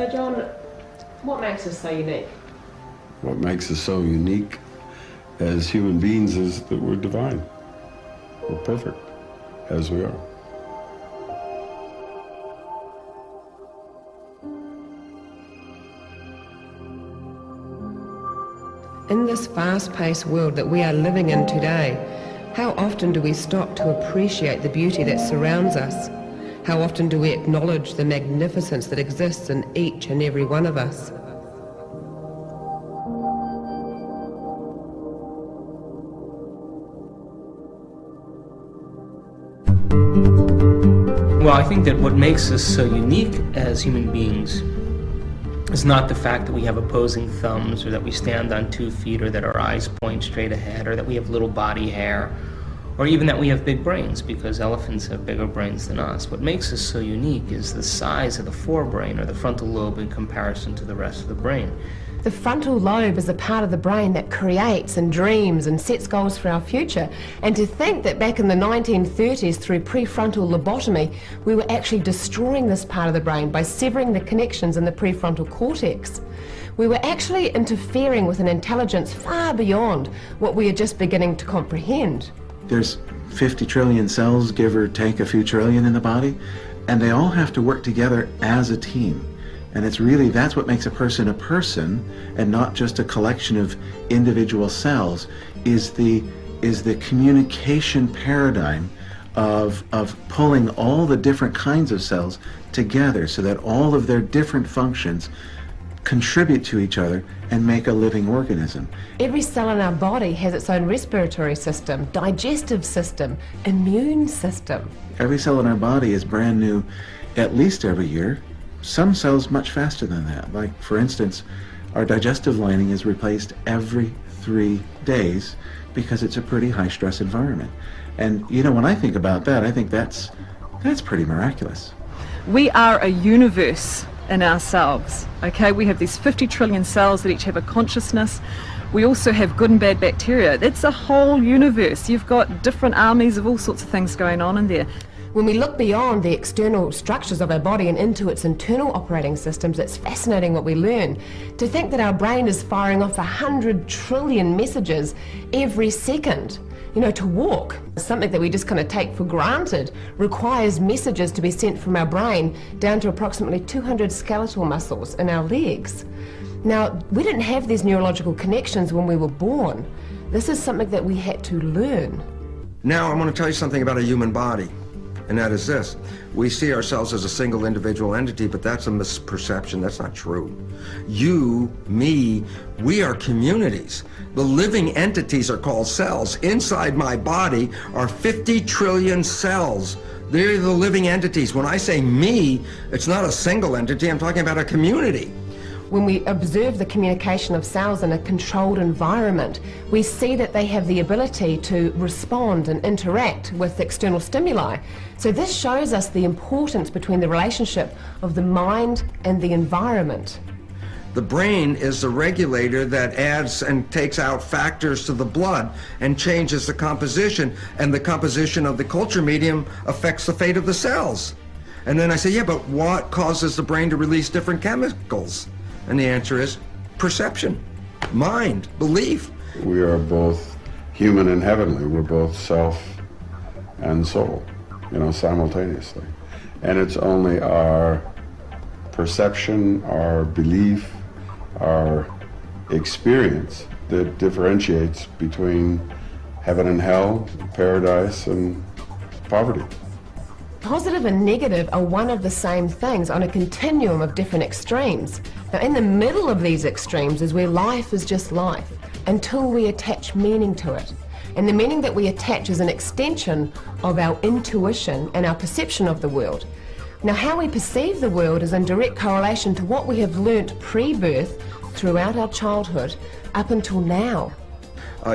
So John, what makes us so unique? What makes us so unique as human beings is that we're divine. We're perfect as we are. In this fast-paced world that we are living in today, how often do we stop to appreciate the beauty that surrounds us? How often do we acknowledge the magnificence that exists in each and every one of us? Well, I think that what makes us so unique as human beings is not the fact that we have opposing thumbs, or that we stand on 2 feet, or that our eyes point straight ahead, or that we have little body hair, or even that we have big brains, because elephants have bigger brains than us. What makes us so unique is the size of the forebrain, or the frontal lobe, in comparison to the rest of the brain. The frontal lobe is a part of the brain that creates and dreams and sets goals for our future. And to think that back in the 1930s, through prefrontal lobotomy, we were actually destroying this part of the brain by severing the connections in the prefrontal cortex. We were actually interfering with an intelligence far beyond what we are just beginning to comprehend. There's 50 trillion cells, give or take a few trillion in the body, and they all have to work together as a team. And it's really, that's what makes a person and not just a collection of individual cells, is the communication paradigm of pulling all the different kinds of cells together so that all of their different functions contribute to each other and make a living organism. Every cell in our body has its own respiratory system, digestive system, immune system. Every cell in our body is brand new at least every year. Some cells much faster than that. Like, for instance, our digestive lining is replaced every 3 days because it's a pretty high stress environment. And you know, when I think about that, I think that's pretty miraculous. We are a universe in ourselves, okay? We have these 50 trillion cells that each have a consciousness. We also have good and bad bacteria. It's a whole universe. You've got different armies of all sorts of things going on in there. When we look beyond the external structures of our body and into its internal operating systems, it's fascinating what we learn. To think that our brain is firing off 100 trillion messages every second. You know, to walk, something that we just kind of take for granted, requires messages to be sent from our brain down to approximately 200 skeletal muscles in our legs. Now, we didn't have these neurological connections when we were born. This is something that we had to learn. Now I want to tell you something about a human body. And that is this: we see ourselves as a single individual entity, but that's a misperception. That's not true. You, me, we are communities. The living entities are called cells. Inside my body are 50 trillion cells. They're the living entities. When I say me, it's not a single entity, I'm talking about a community. When we observe the communication of cells in a controlled environment, we see that they have the ability to respond and interact with external stimuli. So this shows us the importance between the relationship of the mind and the environment. The brain is the regulator that adds and takes out factors to the blood and changes the composition, and the composition of the culture medium affects the fate of the cells. And then I say, yeah, but what causes the brain to release different chemicals? And the answer is perception, mind, belief. We are both human and heavenly. We're both self and soul, you know, simultaneously. And it's only our perception, our belief, our experience that differentiates between heaven and hell, paradise and poverty. Positive and negative are one of the same things on a continuum of different extremes. Now, in the middle of these extremes is where life is just life, until we attach meaning to it. And the meaning that we attach is an extension of our intuition and our perception of the world. Now, how we perceive the world is in direct correlation to what we have learnt pre-birth throughout our childhood up until now.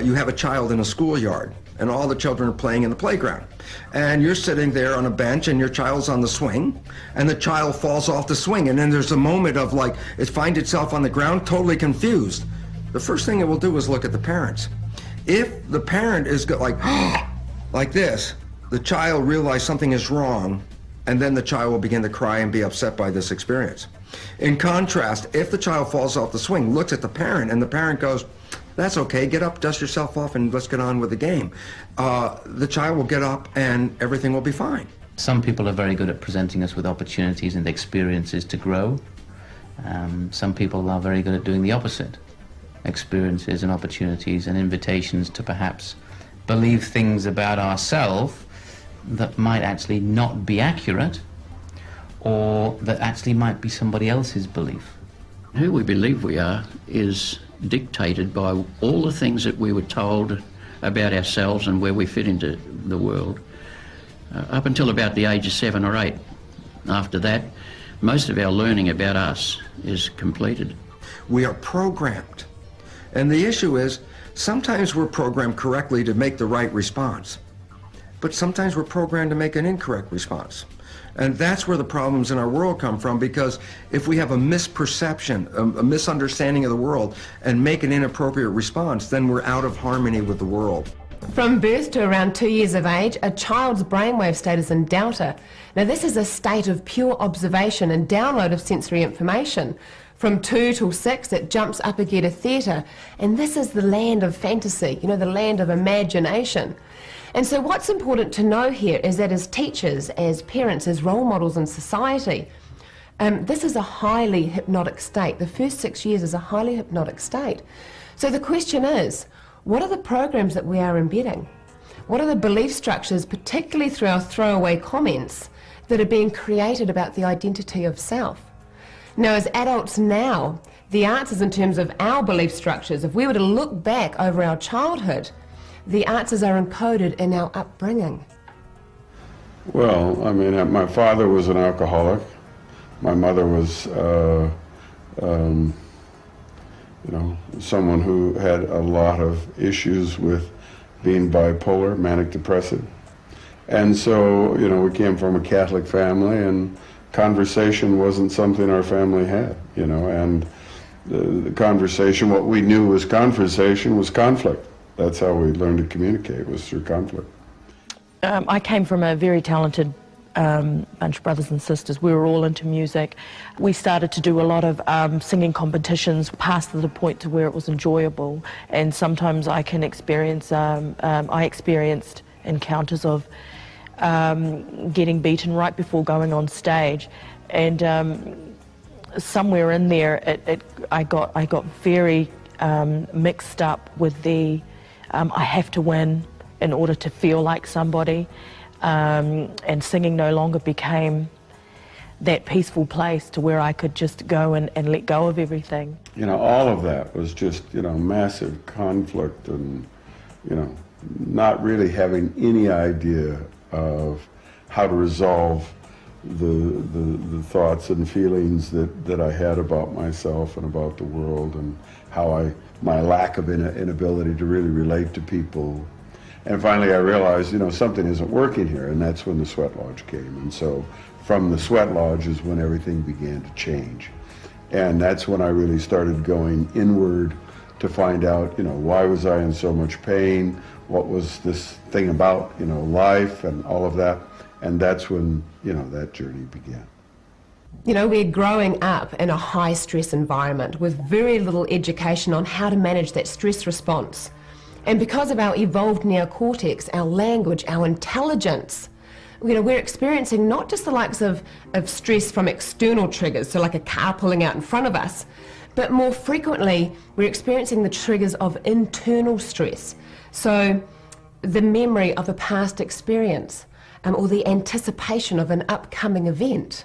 You have a child in a schoolyard, and all the children are playing in the playground. And you're sitting there on a bench, and your child's on the swing, and the child falls off the swing, and then there's a moment of like, it finds itself on the ground totally confused. The first thing it will do is look at the parents. If the parent is like this, the child realizes something is wrong, and then the child will begin to cry and be upset by this experience. In contrast, if the child falls off the swing, looks at the parent, and the parent goes, "That's okay, get up, dust yourself off, and let's get on with the game," the child will get up and everything will be fine. Some people are very good at presenting us with opportunities and experiences to grow. Some people are very good at doing the opposite. Experiences and opportunities and invitations to perhaps believe things about ourselves that might actually not be accurate, or that actually might be somebody else's belief. Who we believe we are is dictated by all the things that we were told about ourselves and where we fit into the world, up until about the age of 7 or 8. After that, most of our learning about us is completed. We are programmed. And the issue is, sometimes we're programmed correctly to make the right response, but sometimes we're programmed to make an incorrect response. And that's where the problems in our world come from, because if we have a misperception, a misunderstanding of the world, and make an inappropriate response, then we're out of harmony with the world. From birth to around 2 years of age, a child's brainwave state is in delta. Now this is a state of pure observation and download of sensory information. From 2 till 6, it jumps up again to theta, and this is the land of fantasy, you know, the land of imagination. And so what's important to know here is that as teachers, as parents, as role models in society, this is a highly hypnotic state. The first 6 years is a highly hypnotic state. So the question is, what are the programs that we are embedding? What are the belief structures, particularly through our throwaway comments, that are being created about the identity of self? Now, as adults now, the answers in terms of our belief structures, if we were to look back over our childhood, the answers are encoded in our upbringing. Well, I mean, my father was an alcoholic. My mother was, you know, someone who had a lot of issues with being bipolar, manic depressive. And so, you know, we came from a Catholic family, and conversation wasn't something our family had, you know, and the conversation, what we knew was conversation, was conflict. That's how we learned to communicate, was through conflict. I came from a very talented bunch of brothers and sisters. We were all into music. We started to do a lot of singing competitions, past the point to where it was enjoyable, and sometimes I can experience, I experienced encounters of getting beaten right before going on stage, and somewhere in there I got very mixed up with the I have to win in order to feel like somebody, and singing no longer became that peaceful place to where I could just go and let go of everything. You know, all of that was just, you know, massive conflict, and, you know, not really having any idea of how to resolve the thoughts and feelings that I had about myself and about the world, and how my lack of inability to really relate to people. And finally I realized, you know, something isn't working here, and that's when the sweat lodge came. And so from the sweat lodge is when everything began to change. And that's when I really started going inward to find out, you know, why was I in so much pain? What was this thing about, you know, life and all of that? And that's when, you know, that journey began. You know, we're growing up in a high-stress environment with very little education on how to manage that stress response. And because of our evolved neocortex, our language, our intelligence, you know, we're experiencing not just the likes of stress from external triggers, so like a car pulling out in front of us, but more frequently we're experiencing the triggers of internal stress. So the memory of a past experience, or the anticipation of an upcoming event.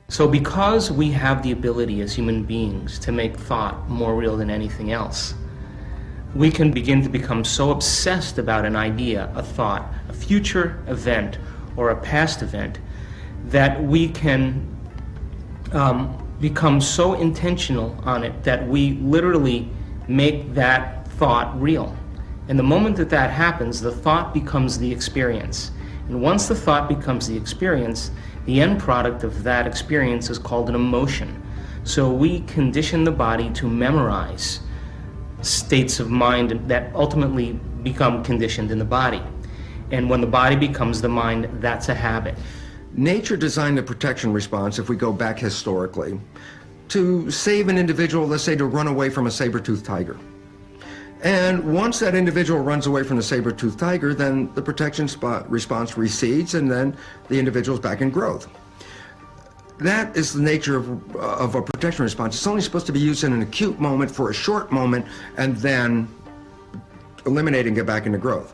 So because we have the ability as human beings to make thought more real than anything else, we can begin to become so obsessed about an idea, a thought, a future event, or a past event, that we can become so intentional on it that we literally make that thought real. And the moment that that happens, the thought becomes the experience. And once the thought becomes the experience, the end product of that experience is called an emotion. So we condition the body to memorize states of mind that ultimately become conditioned in the body. And when the body becomes the mind, that's a habit. Nature designed the protection response, if we go back historically, to save an individual, let's say to run away from a saber-toothed tiger. And once that individual runs away from the saber-toothed tiger, then the protection response recedes, and then the individual's back in growth. That is the nature of a protection response. It's only supposed to be used in an acute moment for a short moment and then eliminate and get back into growth.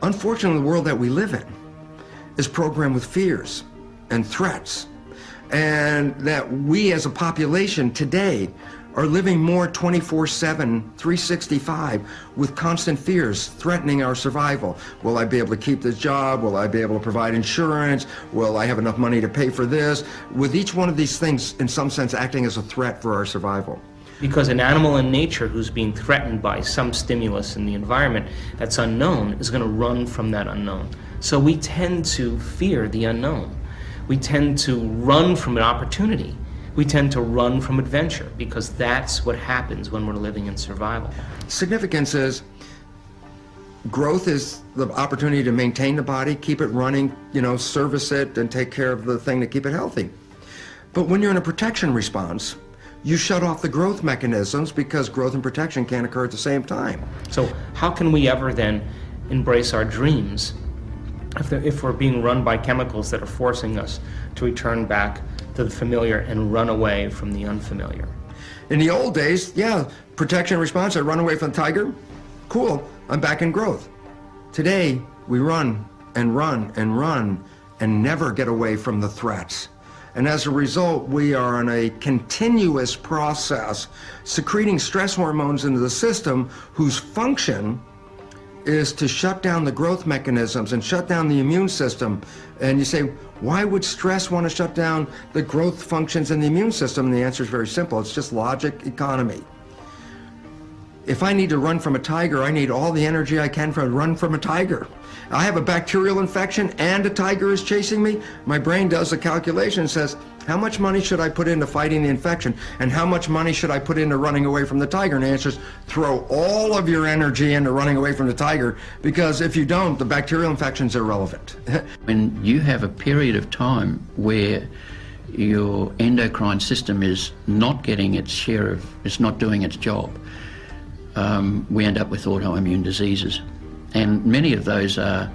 Unfortunately, the world that we live in is programmed with fears and threats, and that we as a population today are living more 24/7, 365 with constant fears threatening our survival. Will I be able to keep this job? Will I be able to provide insurance? Will I have enough money to pay for this? With each one of these things, in some sense, acting as a threat for our survival. Because an animal in nature who's being threatened by some stimulus in the environment that's unknown is going to run from that unknown. So we tend to fear the unknown. We tend to run from an opportunity. We tend to run from adventure because that's what happens when we're living in survival. Significance is growth is the opportunity to maintain the body, keep it running, service it, and take care of the thing to keep it healthy. But when you're in a protection response, you shut off the growth mechanisms because growth and protection can't occur at the same time. So how can we ever then embrace our dreams if we're being run by chemicals that are forcing us to return back to the familiar and run away from the unfamiliar? In the old days, protection response, I run away from the tiger, cool, I'm back in growth. Today, we run and run and run and never get away from the threats. And as a result, we are in a continuous process secreting stress hormones into the system whose function is to shut down the growth mechanisms and shut down the immune system. And you say, why would stress want to shut down the growth functions in the immune system? And the answer is very simple. It's just logic economy. If I need to run from a tiger, I need all the energy I can to run from a tiger. I have a bacterial infection and a tiger is chasing me. My brain does a calculation and says, how much money should I put into fighting the infection? And how much money should I put into running away from the tiger? And the answer is, throw all of your energy into running away from the tiger, because if you don't, the bacterial infection's irrelevant. When you have a period of time where your endocrine system is not getting its share of, it's not doing its job, we end up with autoimmune diseases. And many of those are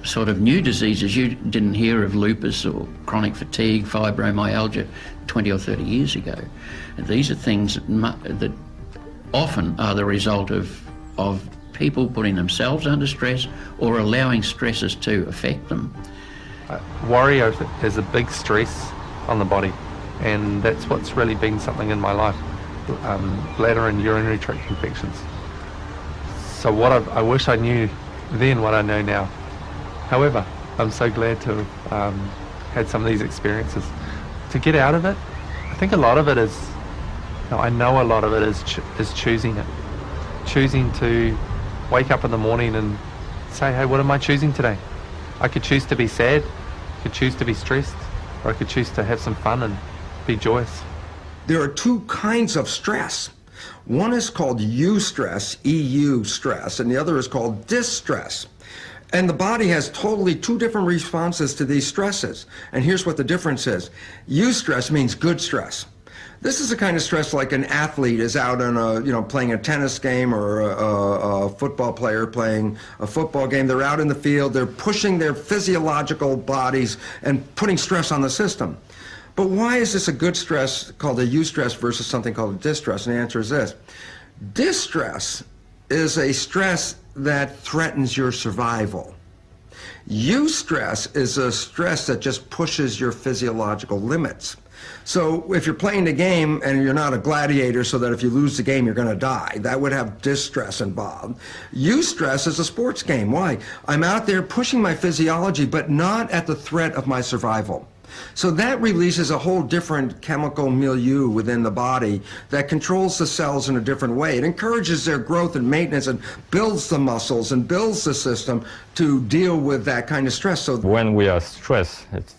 sort of new diseases. You didn't hear of lupus or chronic fatigue, fibromyalgia 20 or 30 years ago. And these are things that often are the result of people putting themselves under stress or allowing stresses to affect them. Worry is a big stress on the body, and that's what's really been something in my life. Bladder and urinary tract infections. So I wish I knew then what I know now. However, I'm so glad to have had some of these experiences. To get out of it, I think a lot of it is, I know a lot of it is choosing it. Choosing to wake up in the morning and say, hey, what am I choosing today? I could choose to be sad, I could choose to be stressed, or I could choose to have some fun and be joyous. There are two kinds of stress. One is called eustress, EU stress, and the other is called distress. And the body has totally two different responses to these stresses. And here's what the difference is. Eustress means good stress. This is the kind of stress like an athlete is out on playing a tennis game, or a football player playing a football game. They're out in the field, they're pushing their physiological bodies and putting stress on the system. But why is this a good stress called a eustress versus something called a distress? And the answer is this. Distress is a stress that threatens your survival. Eustress is a stress that just pushes your physiological limits. So if you're playing the game and you're not a gladiator so that if you lose the game you're going to die, that would have distress involved. Eustress is a sports game. Why? I'm out there pushing my physiology but not at the threat of my survival. So that releases a whole different chemical milieu within the body that controls the cells in a different way. It encourages their growth and maintenance and builds the muscles and builds the system to deal with that kind of stress. So when we are stressed, it's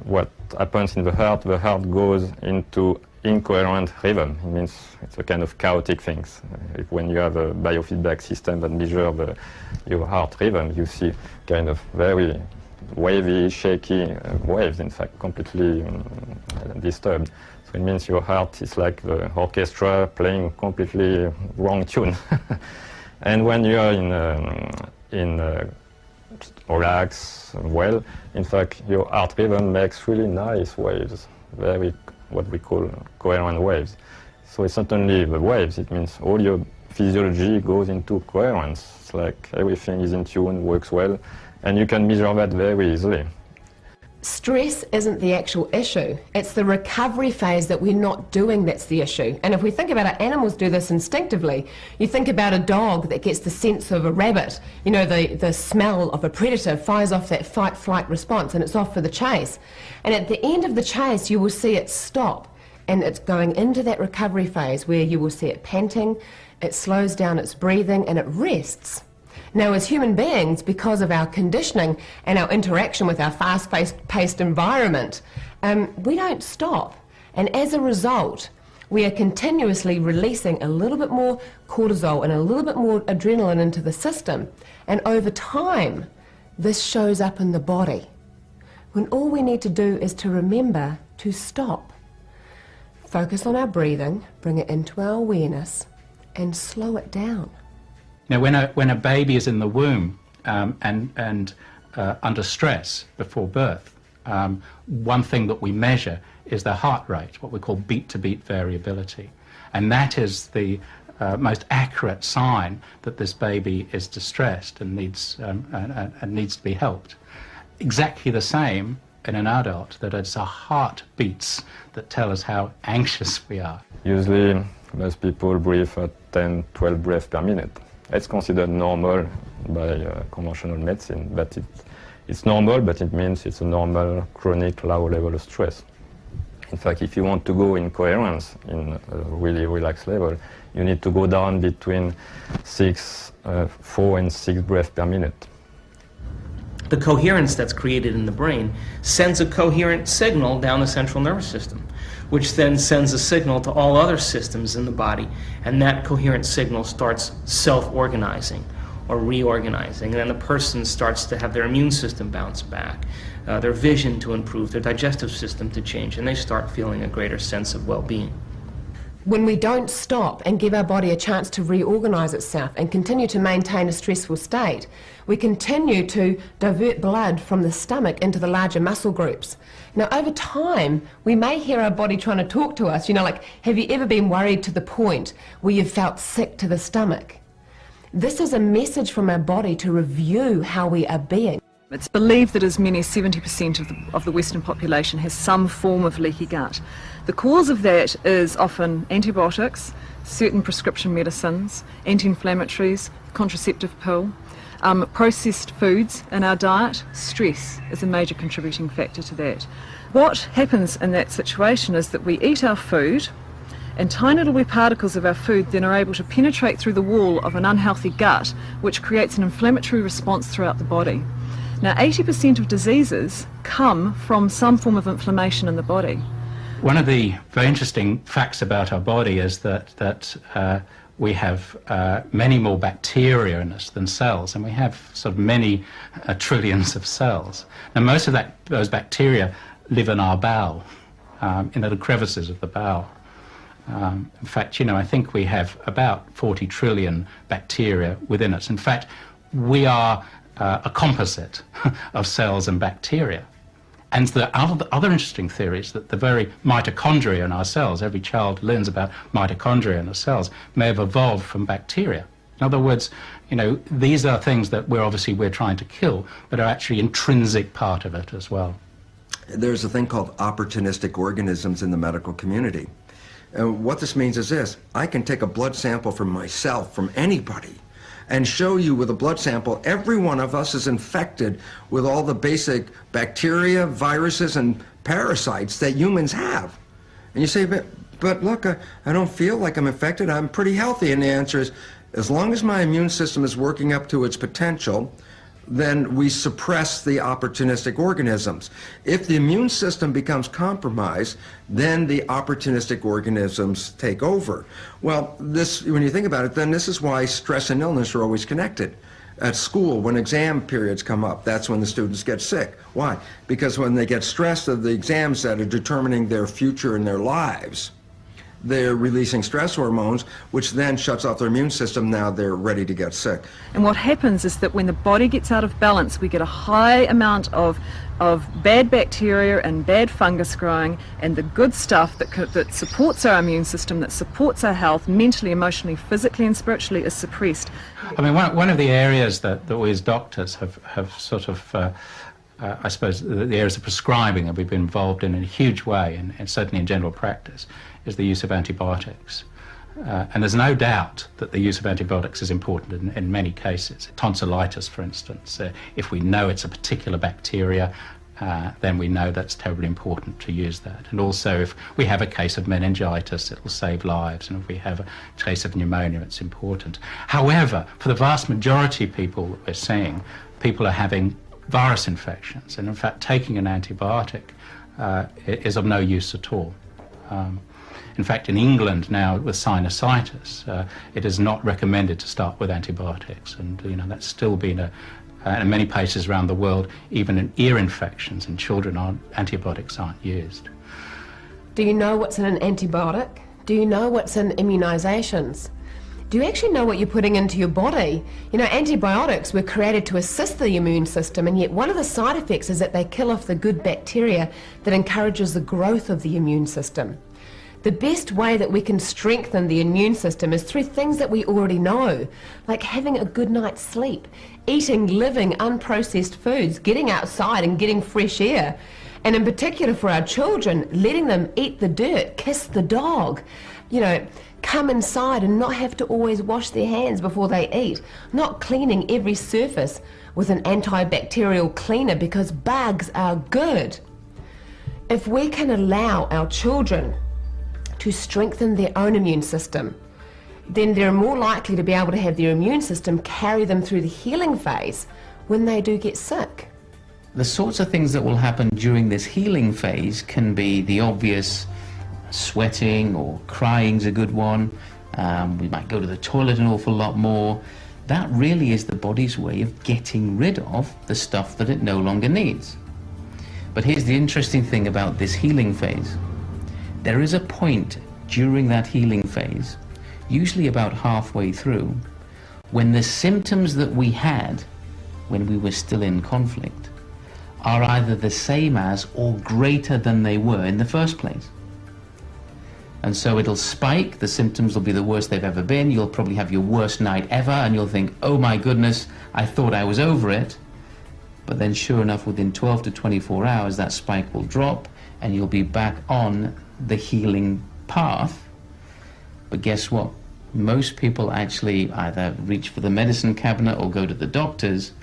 what happens in the heart goes into incoherent rhythm. It means it's a kind of chaotic things. When you have a biofeedback system that measures your heart rhythm, you see kind of very wavy, shaky waves, in fact, completely disturbed. So it means your heart is like the orchestra playing completely wrong tune. And when you are relax and well, in fact, your heart rhythm makes really nice waves, very what we call coherent waves. So it's not only the waves, it means all your physiology goes into coherence. It's like everything is in tune, works well, and you can measure that very easily. Stress isn't the actual issue. It's the recovery phase that we're not doing that's the issue. And if we think about it, animals do this instinctively. You think about a dog that gets the sense of a rabbit, you know, the smell of a predator fires off that fight-flight response and it's off for the chase. And at the end of the chase, you will see it stop and it's going into that recovery phase where you will see it panting, it slows down its breathing and it rests. Now, as human beings, because of our conditioning and our interaction with our fast-paced environment, we don't stop. And as a result, we are continuously releasing a little bit more cortisol and a little bit more adrenaline into the system. And over time, this shows up in the body. When all we need to do is to remember to stop. Focus on our breathing, bring it into our awareness, and slow it down. Now, when a baby is in the womb and under stress before birth, one thing that we measure is their heart rate, what we call beat-to-beat variability. And that is the most accurate sign that this baby is distressed and needs to be helped. Exactly the same in an adult, that it's our heartbeats that tell us how anxious we are. Usually, most people breathe at 10, 12 breaths per minute. It's considered normal by conventional medicine, but it's normal, but it means it's a normal, chronic, low level of stress. In fact, if you want to go in coherence, in a really relaxed level, you need to go down between 4 and 6 breaths per minute. The coherence that's created in the brain sends a coherent signal down the central nervous system, which then sends a signal to all other systems in the body, and that coherent signal starts self-organizing or reorganizing, and then the person starts to have their immune system bounce back, their vision to improve, their digestive system to change, and they start feeling a greater sense of well-being. When we don't stop and give our body a chance to reorganize itself and continue to maintain a stressful state, we continue to divert blood from the stomach into the larger muscle groups. Now, over time, we may hear our body trying to talk to us, you know, like, have you ever been worried to the point where you felt sick to the stomach? This is a message from our body to review how we are being. It's believed that as many as 70% of the Western population has some form of leaky gut. The cause of that is often antibiotics, certain prescription medicines, anti-inflammatories, contraceptive pill, processed foods in our diet. Stress is a major contributing factor to that. What happens in that situation is that we eat our food, and tiny little wee particles of our food then are able to penetrate through the wall of an unhealthy gut, which creates an inflammatory response throughout the body. Now, 80% of diseases come from some form of inflammation in the body. One of the very interesting facts about our body is that we have many more bacteria in us than cells, and we have sort of many trillions of cells. Now, most of those bacteria live in our bowel, in little crevices of the bowel. In fact, you know, I think we have about 40 trillion bacteria within us. In fact, we are a composite of cells and bacteria. And the other interesting theory is that the very mitochondria in our cells, every child learns about mitochondria in our cells, may have evolved from bacteria. In other words, you know, these are things that we're trying to kill, but are actually intrinsic part of it as well. There's a thing called opportunistic organisms in the medical community. And what this means is this: I can take a blood sample from myself, from anybody, and show you with a blood sample, every one of us is infected with all the basic bacteria, viruses, and parasites that humans have. And you say, but look, I don't feel like I'm infected, I'm pretty healthy. And the answer is, as long as my immune system is working up to its potential, then we suppress the opportunistic organisms. If the immune system becomes compromised, then the opportunistic organisms take over. Well, this, when you think about it, then this is why stress and illness are always connected. At school, when exam periods come up, that's when the students get sick. Why? Because when they get stressed of the exams that are determining their future and their lives, they're releasing stress hormones, which then shuts off their immune system. Now they're ready to get sick. And what happens is that when the body gets out of balance, we get a high amount of bad bacteria and bad fungus growing, and the good stuff that supports our immune system, that supports our health, mentally, emotionally, physically and spiritually, is suppressed. I mean, one of the areas that we as doctors have sort of, I suppose, the areas of prescribing that we've been involved in a huge way, and certainly in general practice, is the use of antibiotics. And there's no doubt that the use of antibiotics is important in many cases. Tonsillitis, for instance, if we know it's a particular bacteria, then we know that's terribly important to use that. And also, if we have a case of meningitis, it will save lives, and if we have a case of pneumonia, it's important. However, for the vast majority of people that we're seeing, people are having virus infections, and in fact, taking an antibiotic is of no use at all. In fact, in England now, with sinusitis, it is not recommended to start with antibiotics, and that's still been in many places around the world, even in ear infections in children, antibiotics aren't used. Do you know what's in an antibiotic? Do you know what's in immunisations? Do you actually know what you're putting into your body? Antibiotics were created to assist the immune system, and yet one of the side effects is that they kill off the good bacteria that encourages the growth of the immune system. The best way that we can strengthen the immune system is through things that we already know, like having a good night's sleep, eating living, unprocessed foods, getting outside and getting fresh air. And in particular for our children, letting them eat the dirt, kiss the dog, come inside and not have to always wash their hands before they eat, not cleaning every surface with an antibacterial cleaner because bugs are good. If we can allow our children to strengthen their own immune system, then they're more likely to be able to have their immune system carry them through the healing phase when they do get sick. The sorts of things that will happen during this healing phase can be the obvious sweating or crying's a good one. We might go to the toilet an awful lot more. That really is the body's way of getting rid of the stuff that it no longer needs. But here's the interesting thing about this healing phase. There is a point during that healing phase, usually about halfway through, when the symptoms that we had when we were still in conflict are either the same as or greater than they were in the first place. And so it'll spike, the symptoms will be the worst they've ever been, you'll probably have your worst night ever, and you'll think, oh my goodness, I thought I was over it. But then sure enough, within 12 to 24 hours, that spike will drop, and you'll be back on the healing path. But guess what? Most people actually either reach for the medicine cabinet or go to the doctors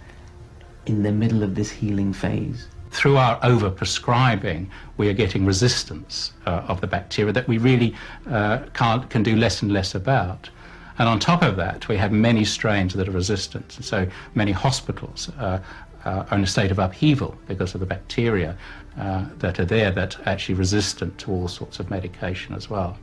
in the middle of this healing phase. Through our over-prescribing, we are getting resistance of the bacteria that we really can do less and less about. And on top of that, we have many strains that are resistant. And so many hospitals are in a state of upheaval because of the bacteria that are there that are actually resistant to all sorts of medication as well.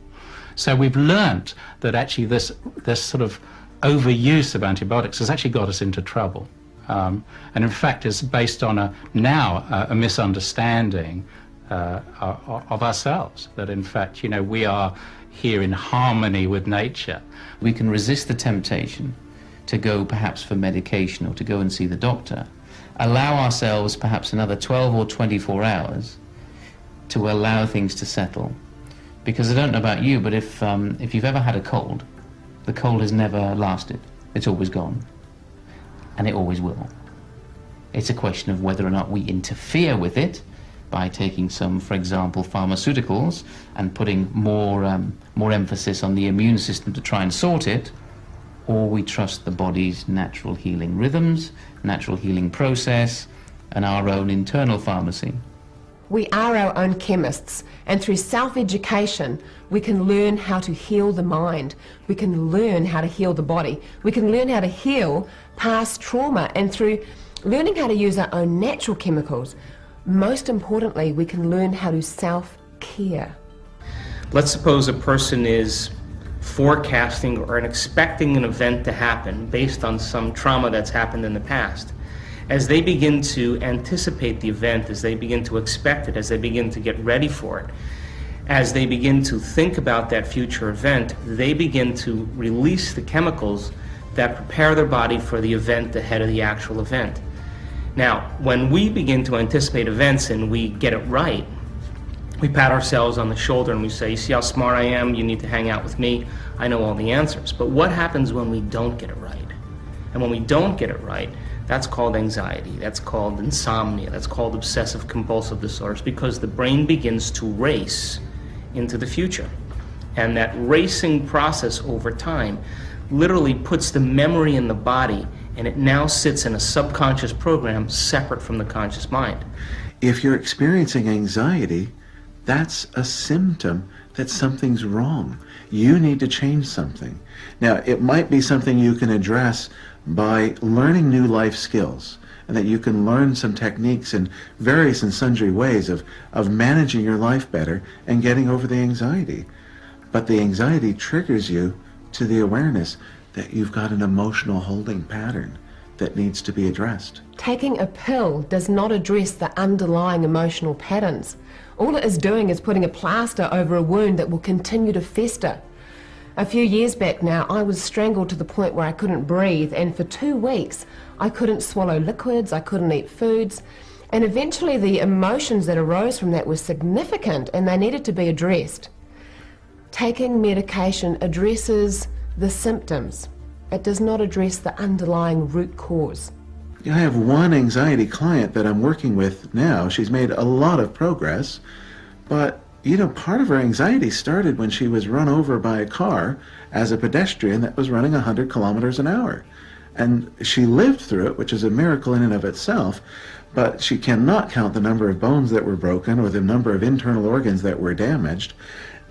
So we've learnt that actually this sort of overuse of antibiotics has actually got us into trouble. And in fact is based on a misunderstanding of ourselves, that in fact, we are here in harmony with nature. We can resist the temptation to go perhaps for medication or to go and see the doctor, allow ourselves perhaps another 12 or 24 hours to allow things to settle. Because I don't know about you, but if you've ever had a cold, the cold has never lasted. It's always gone. And it always will. It's a question of whether or not we interfere with it by taking some, for example, pharmaceuticals and putting more emphasis on the immune system to try and sort it, or we trust the body's natural healing rhythms, natural healing process, and our own internal pharmacy. We are our own chemists, and through self-education, we can learn how to heal the mind. We can learn how to heal the body. We can learn how to heal past trauma, and through learning how to use our own natural chemicals, most importantly, we can learn how to self-care. Let's suppose a person is forecasting or expecting an event to happen based on some trauma that's happened in the past, as they begin to anticipate the event, as they begin to expect it, as they begin to get ready for it, as they begin to think about that future event, they begin to release the chemicals that prepare their body for the event ahead of the actual event. Now, when we begin to anticipate events and we get it right, we pat ourselves on the shoulder and we say, you see how smart I am, you need to hang out with me, I know all the answers. But what happens when we don't get it right? And when we don't get it right, that's called anxiety, that's called insomnia, that's called obsessive-compulsive disorders, because the brain begins to race into the future. And that racing process over time literally puts the memory in the body, and it now sits in a subconscious program separate from the conscious mind. If you're experiencing anxiety, that's a symptom that something's wrong. You need to change something. Now, it might be something you can address by learning new life skills, and that you can learn some techniques in various and sundry ways of managing your life better and getting over the anxiety. But the anxiety triggers you to the awareness that you've got an emotional holding pattern that needs to be addressed. Taking a pill does not address the underlying emotional patterns. All it is doing is putting a plaster over a wound that will continue to fester. A few years back now, I was strangled to the point where I couldn't breathe, and for 2 weeks I couldn't swallow liquids, I couldn't eat foods, and eventually the emotions that arose from that were significant and they needed to be addressed. Taking medication addresses the symptoms. It does not address the underlying root cause. I have one anxiety client that I'm working with now. She's made a lot of progress, but you know, part of her anxiety started when she was run over by a car as a pedestrian that was running 100 kilometers an hour. And she lived through it, which is a miracle in and of itself, but she cannot count the number of bones that were broken or the number of internal organs that were damaged.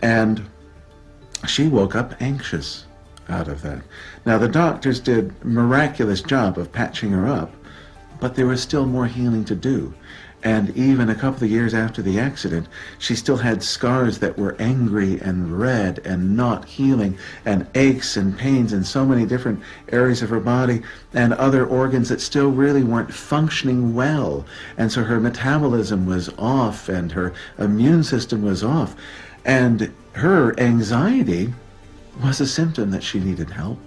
And she woke up anxious out of that. Now, the doctors did a miraculous job of patching her up, but there was still more healing to do. And even a couple of years after the accident, she still had scars that were angry and red and not healing, and aches and pains in so many different areas of her body, and other organs that still really weren't functioning well. And so her metabolism was off and her immune system was off. And her anxiety was a symptom that she needed help.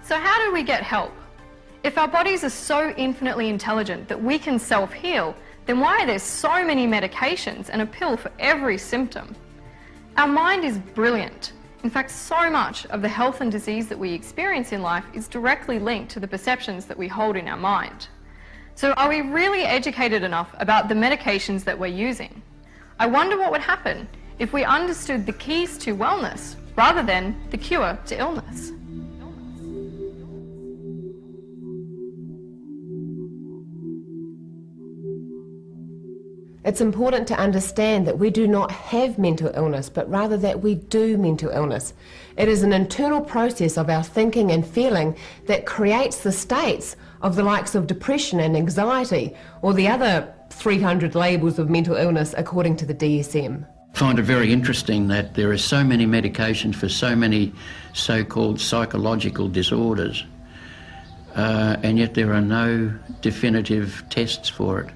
So how do we get help? If our bodies are so infinitely intelligent that we can self-heal, then why are there so many medications and a pill for every symptom? Our mind is brilliant. In fact, so much of the health and disease that we experience in life is directly linked to the perceptions that we hold in our mind. So are we really educated enough about the medications that we're using? I wonder what would happen if we understood the keys to wellness rather than the cure to illness. It's important to understand that we do not have mental illness, but rather that we do mental illness. It is an internal process of our thinking and feeling that creates the states of the likes of depression and anxiety, or the other 300 labels of mental illness according to the DSM. I find it very interesting that there are so many medications for so many so-called psychological disorders, and yet there are no definitive tests for it.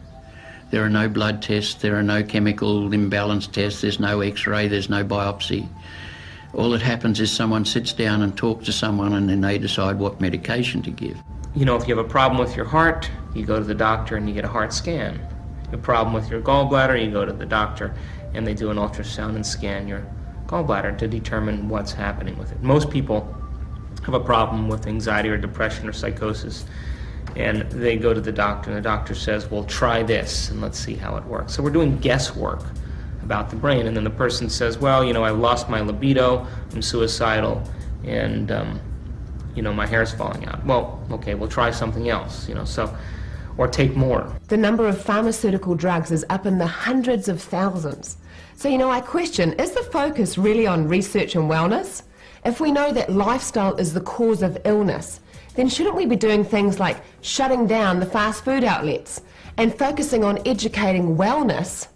There are no blood tests, there are no chemical imbalance tests, there's no x-ray, there's no biopsy. All that happens is someone sits down and talks to someone and then they decide what medication to give. You know, if you have a problem with your heart, you go to the doctor and you get a heart scan. A problem with your gallbladder, you go to the doctor and they do an ultrasound and scan your gallbladder to determine what's happening with it. Most people have a problem with anxiety or depression or psychosis, and they go to the doctor and the doctor says, well, try this and let's see how it works. So we're doing guesswork about the brain, and then the person says, well, you know, I lost my libido, I'm suicidal, and you know, my hair's falling out. Well, okay, we'll try something else, you know, so, or take more. The number of pharmaceutical drugs is up in the hundreds of thousands. So, you know, I question, is the focus really on research and wellness? If we know that lifestyle is the cause of illness, then shouldn't we be doing things like shutting down the fast food outlets and focusing on educating wellness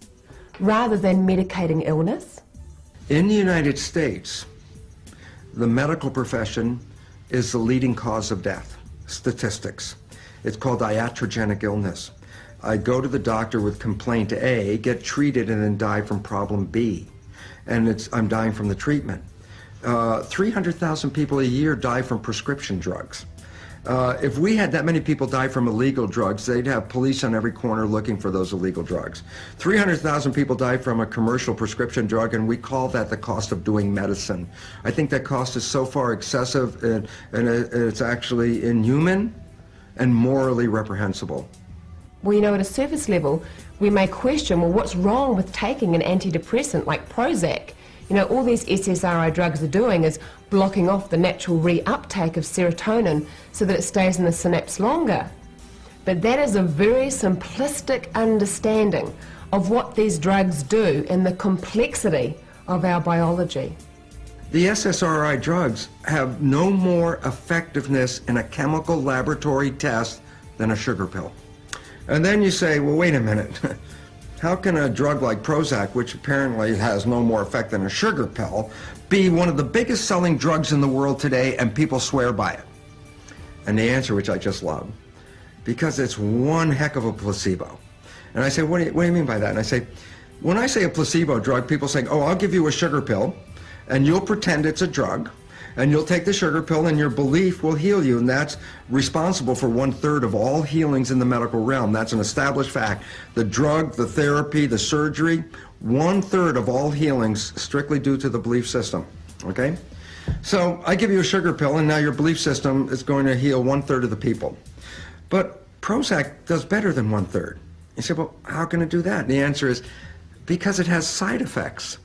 rather than medicating illness? In the United States, the medical profession is the leading cause of death. Statistics. It's called iatrogenic illness. I go to the doctor with complaint A, get treated, and then die from problem B. And I'm dying from the treatment. 300,000 people a year die from prescription drugs. If we had that many people die from illegal drugs, they'd have police on every corner looking for those illegal drugs. 300,000 people die from a commercial prescription drug, and we call that the cost of doing medicine. I think that cost is so far excessive, and it's actually inhuman and morally reprehensible. Well, you know, at a surface level, we may question, well, what's wrong with taking an antidepressant like Prozac? You know, all these SSRI drugs are doing is blocking off the natural reuptake of serotonin so that it stays in the synapse longer. But that is a very simplistic understanding of what these drugs do and the complexity of our biology. The SSRI drugs have no more effectiveness in a chemical laboratory test than a sugar pill. And then you say, well, wait a minute. How can a drug like Prozac, which apparently has no more effect than a sugar pill, be one of the biggest selling drugs in the world today and people swear by it? And the answer, which I just love, because it's one heck of a placebo. And I say, what do you mean by that? And I say, when I say a placebo drug, people say, oh, I'll give you a sugar pill, and you'll pretend it's a drug, and you'll take the sugar pill and your belief will heal you, and that's responsible for 1/3 of all healings in the medical realm. That's an established fact. The drug, the therapy, the surgery, 1/3 of all healings strictly due to the belief system, okay? So I give you a sugar pill and now your belief system is going to heal 1/3 of the people. But Prozac does better than 1/3. You say, well, how can it do that? And the answer is because it has side effects.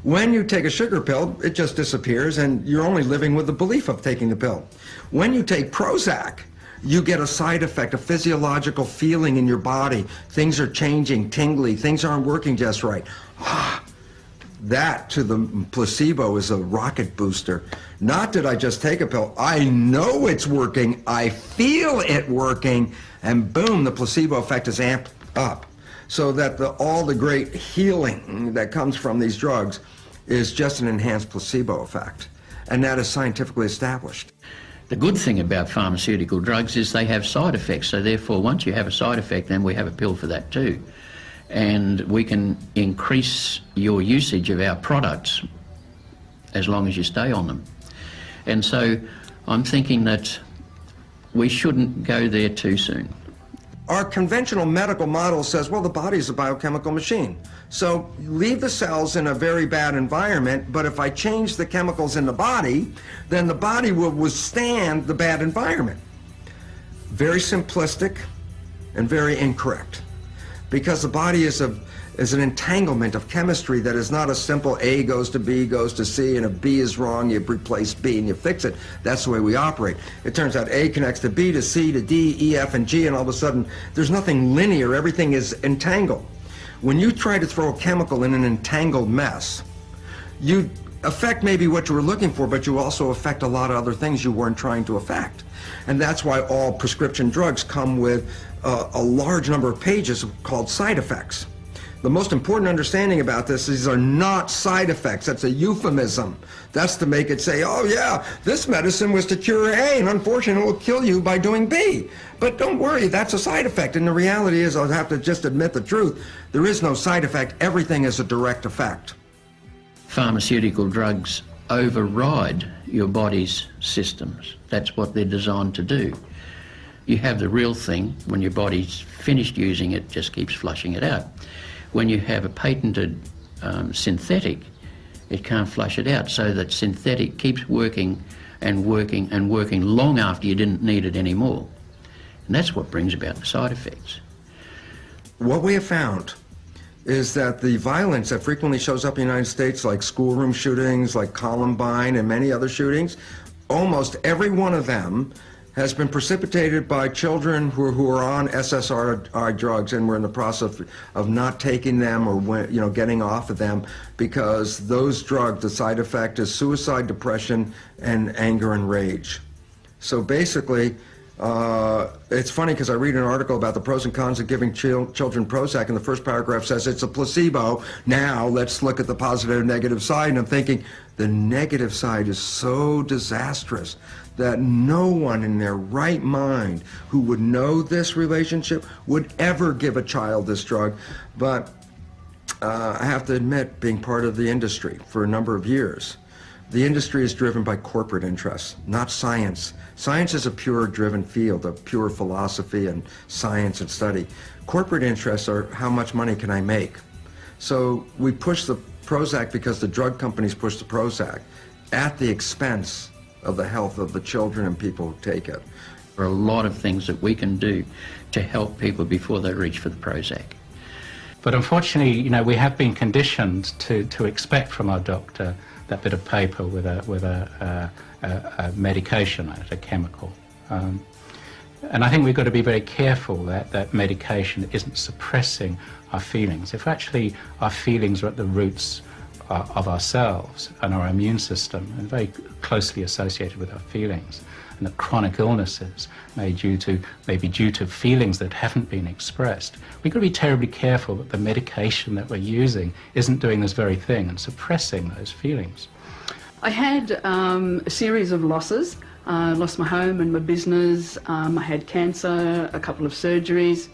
When you take a sugar pill, it just disappears and you're only living with the belief of taking the pill. When you take Prozac, you get a side effect, a physiological feeling in your body. Things are changing, tingly, things aren't working just right. That to the placebo is a rocket booster. Not that I just take a pill, I know it's working, I feel it working, and boom, the placebo effect is amped up. So that all the great healing that comes from these drugs is just an enhanced placebo effect. And that is scientifically established. The good thing about pharmaceutical drugs is they have side effects. So therefore, once you have a side effect, then we have a pill for that too. And we can increase your usage of our products as long as you stay on them. And so I'm thinking that we shouldn't go there too soon. Our conventional medical model says, well, the body is a biochemical machine. So leave the cells in a very bad environment, but if I change the chemicals in the body, then the body will withstand the bad environment. Very simplistic and very incorrect. Because the body is an entanglement of chemistry that is not a simple A goes to B, goes to C, and if B is wrong, you replace B and you fix it. That's the way we operate. It turns out A connects to B, to C, to D, E, F, and G, and all of a sudden, there's nothing linear, everything is entangled. When you try to throw a chemical in an entangled mess, you affect maybe what you were looking for, but you also affect a lot of other things you weren't trying to affect. And that's why all prescription drugs come with a large number of pages called side effects. The most important understanding about this is these are not side effects. That's a euphemism. That's to make it say, oh yeah, this medicine was to cure A, and unfortunately it will kill you by doing B. But don't worry, that's a side effect. And the reality is, I'll have to just admit the truth, there is no side effect. Everything is a direct effect. Pharmaceutical drugs override your body's systems. That's what they're designed to do. You have the real thing, when your body's finished using it, just keeps flushing it out. When you have a patented synthetic, it can't flush it out, so that synthetic keeps working and working and working long after you didn't need it anymore. And that's what brings about the side effects. What we have found is that the violence that frequently shows up in the United States, like schoolroom shootings, like Columbine and many other shootings, almost every one of them has been precipitated by children who are on SSRI drugs, and we're in the process of not taking them or getting off of them, because those drugs, the side effect is suicide, depression, and anger and rage. So basically, It's funny because I read an article about the pros and cons of giving children Prozac, and the first paragraph says it's a placebo. Now let's look at the positive and negative side, and I'm thinking the negative side is so disastrous that no one in their right mind who would know this relationship would ever give a child this drug. But I have to admit, being part of the industry for a number of years, the industry is driven by corporate interests, not science. Science is a pure driven field of pure philosophy and science and study. Corporate interests are how much money can I make? So we push the Prozac because the drug companies push the Prozac at the expense of the health of the children and people who take it. There are a lot of things that we can do to help people before they reach for the Prozac. But unfortunately, you know, we have been conditioned to expect from our doctor that bit of paper with a medication on it, a chemical. And I think we've got to be very careful that that medication isn't suppressing our feelings. If actually our feelings are at the roots of ourselves and our immune system, and very closely associated with our feelings, and that chronic illnesses may be due to feelings that haven't been expressed, we've got to be terribly careful that the medication that we're using isn't doing this very thing and suppressing those feelings. I had a series of losses. I lost my home and my business. I had cancer, a couple of surgeries.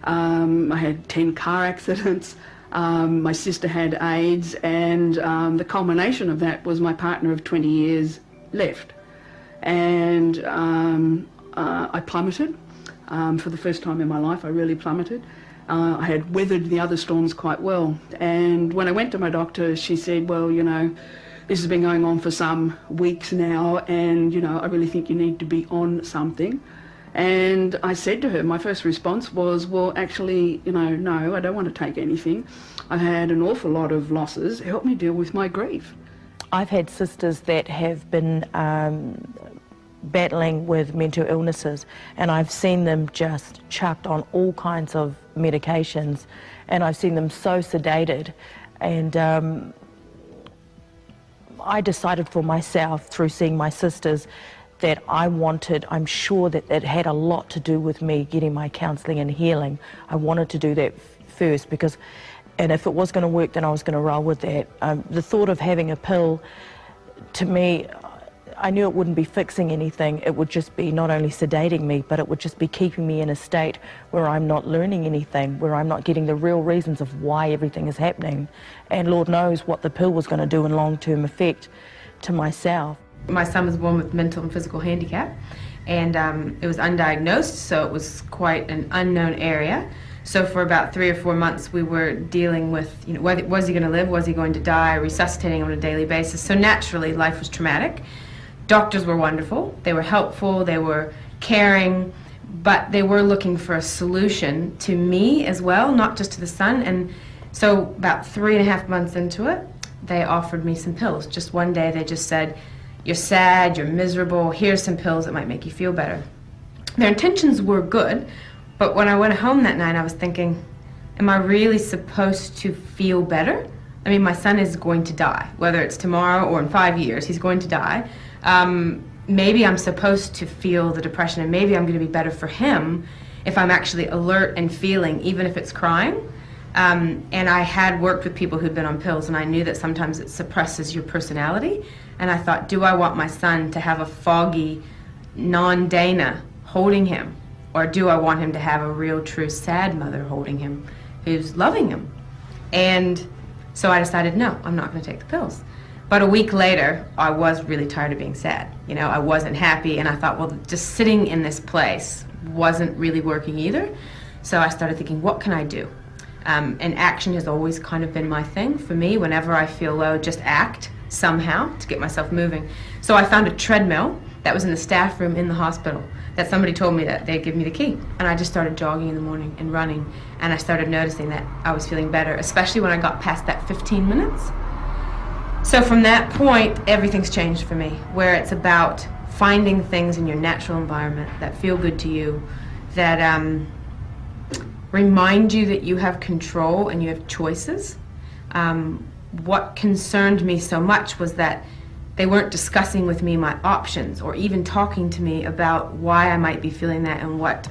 I had 10 car accidents. My sister had AIDS, and the culmination of that was my partner of 20 years left. And I plummeted. For the first time in my life, I really plummeted. I had weathered the other storms quite well. And when I went to my doctor, she said, well, you know, this has been going on for some weeks now, and, you know, I really think you need to be on something. And I said to her, my first response was, well, actually, you know, no, I don't want to take anything. I've had an awful lot of losses. Help me deal with my grief. I've had sisters that have been battling with mental illnesses, and I've seen them just chucked on all kinds of medications, and I've seen them so sedated. And I decided for myself, through seeing my sisters, that I'm sure that it had a lot to do with me getting my counselling and healing. I wanted to do that first, because, and if it was going to work, then I was going to roll with that. The thought of having a pill, to me, I knew it wouldn't be fixing anything. It would just be not only sedating me, but it would just be keeping me in a state where I'm not learning anything, where I'm not getting the real reasons of why everything is happening. And Lord knows what the pill was going to do in long-term effect to myself. My son was born with mental and physical handicap, and it was undiagnosed, so it was quite an unknown area. So for about 3 or 4 months, we were dealing with, you know, was he going to live, was he going to die, resuscitating on a daily basis. So naturally, life was traumatic. Doctors were wonderful, they were helpful, they were caring, but they were looking for a solution to me as well, not just to the son. And so about 3.5 months into it, they offered me some pills. Just one day they just said, you're sad, you're miserable, here's some pills that might make you feel better. Their intentions were good, but when I went home that night I was thinking, am I really supposed to feel better? I mean, my son is going to die, whether it's tomorrow or in 5 years, he's going to die. Maybe I'm supposed to feel the depression, and maybe I'm going to be better for him if I'm actually alert and feeling, even if it's crying. And I had worked with people who'd been on pills, and I knew that sometimes it suppresses your personality. And I thought, do I want my son to have a foggy, non-Dana holding him? Or do I want him to have a real, true, sad mother holding him who's loving him? And so I decided, no, I'm not going to take the pills. But a week later, I was really tired of being sad. You know, I wasn't happy, and I thought, well, just sitting in this place wasn't really working either. So I started thinking, what can I do? And action has always kind of been my thing. For me, whenever I feel low, just act somehow to get myself moving. So I found a treadmill that was in the staff room in the hospital that somebody told me that they'd give me the key. And I just started jogging in the morning and running, and I started noticing that I was feeling better, especially when I got past that 15 minutes. So from that point, everything's changed for me, where it's about finding things in your natural environment that feel good to you, that remind you that you have control and you have choices. What concerned me so much was that They weren't discussing with me my options or even talking to me about why I might be feeling that and what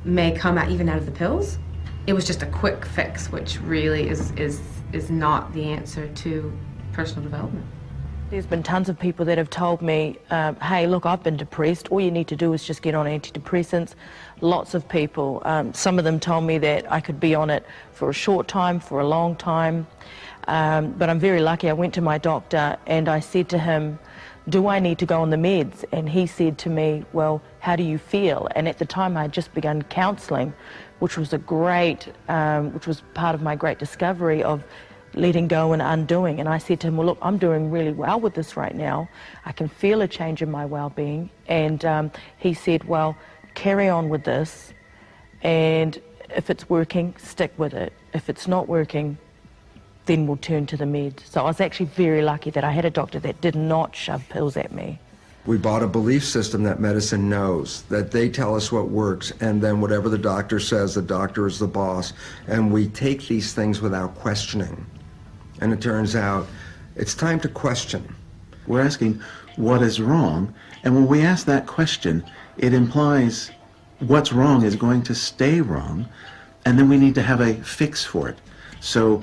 may come out even out of the pills. It was just a quick fix, which really is not the answer to personal development. There's been tons of people that have told me, hey, look, I've been depressed. All you need to do is just get on antidepressants. Lots of people. Some of them told me that I could be on it for a short time, for a long time. But I'm very lucky. I went to my doctor and I said to him, do I need to go on the meds? And he said to me, well, how do you feel? And at the time I had just begun counselling, which was which was part of my great discovery of letting go and undoing. And I said to him, well, look, I'm doing really well with this right now. I can feel a change in my well-being. And he said, well, carry on with this. And if it's working, stick with it. If it's not working, then we'll turn to the meds. So I was actually very lucky that I had a doctor that did not shove pills at me. We bought a belief system that medicine knows, that they tell us what works, and then whatever the doctor says, the doctor is the boss, and we take these things without questioning. And it turns out it's time to question. We're asking what is wrong, and when we ask that question, it implies what's wrong is going to stay wrong, and then we need to have a fix for it. So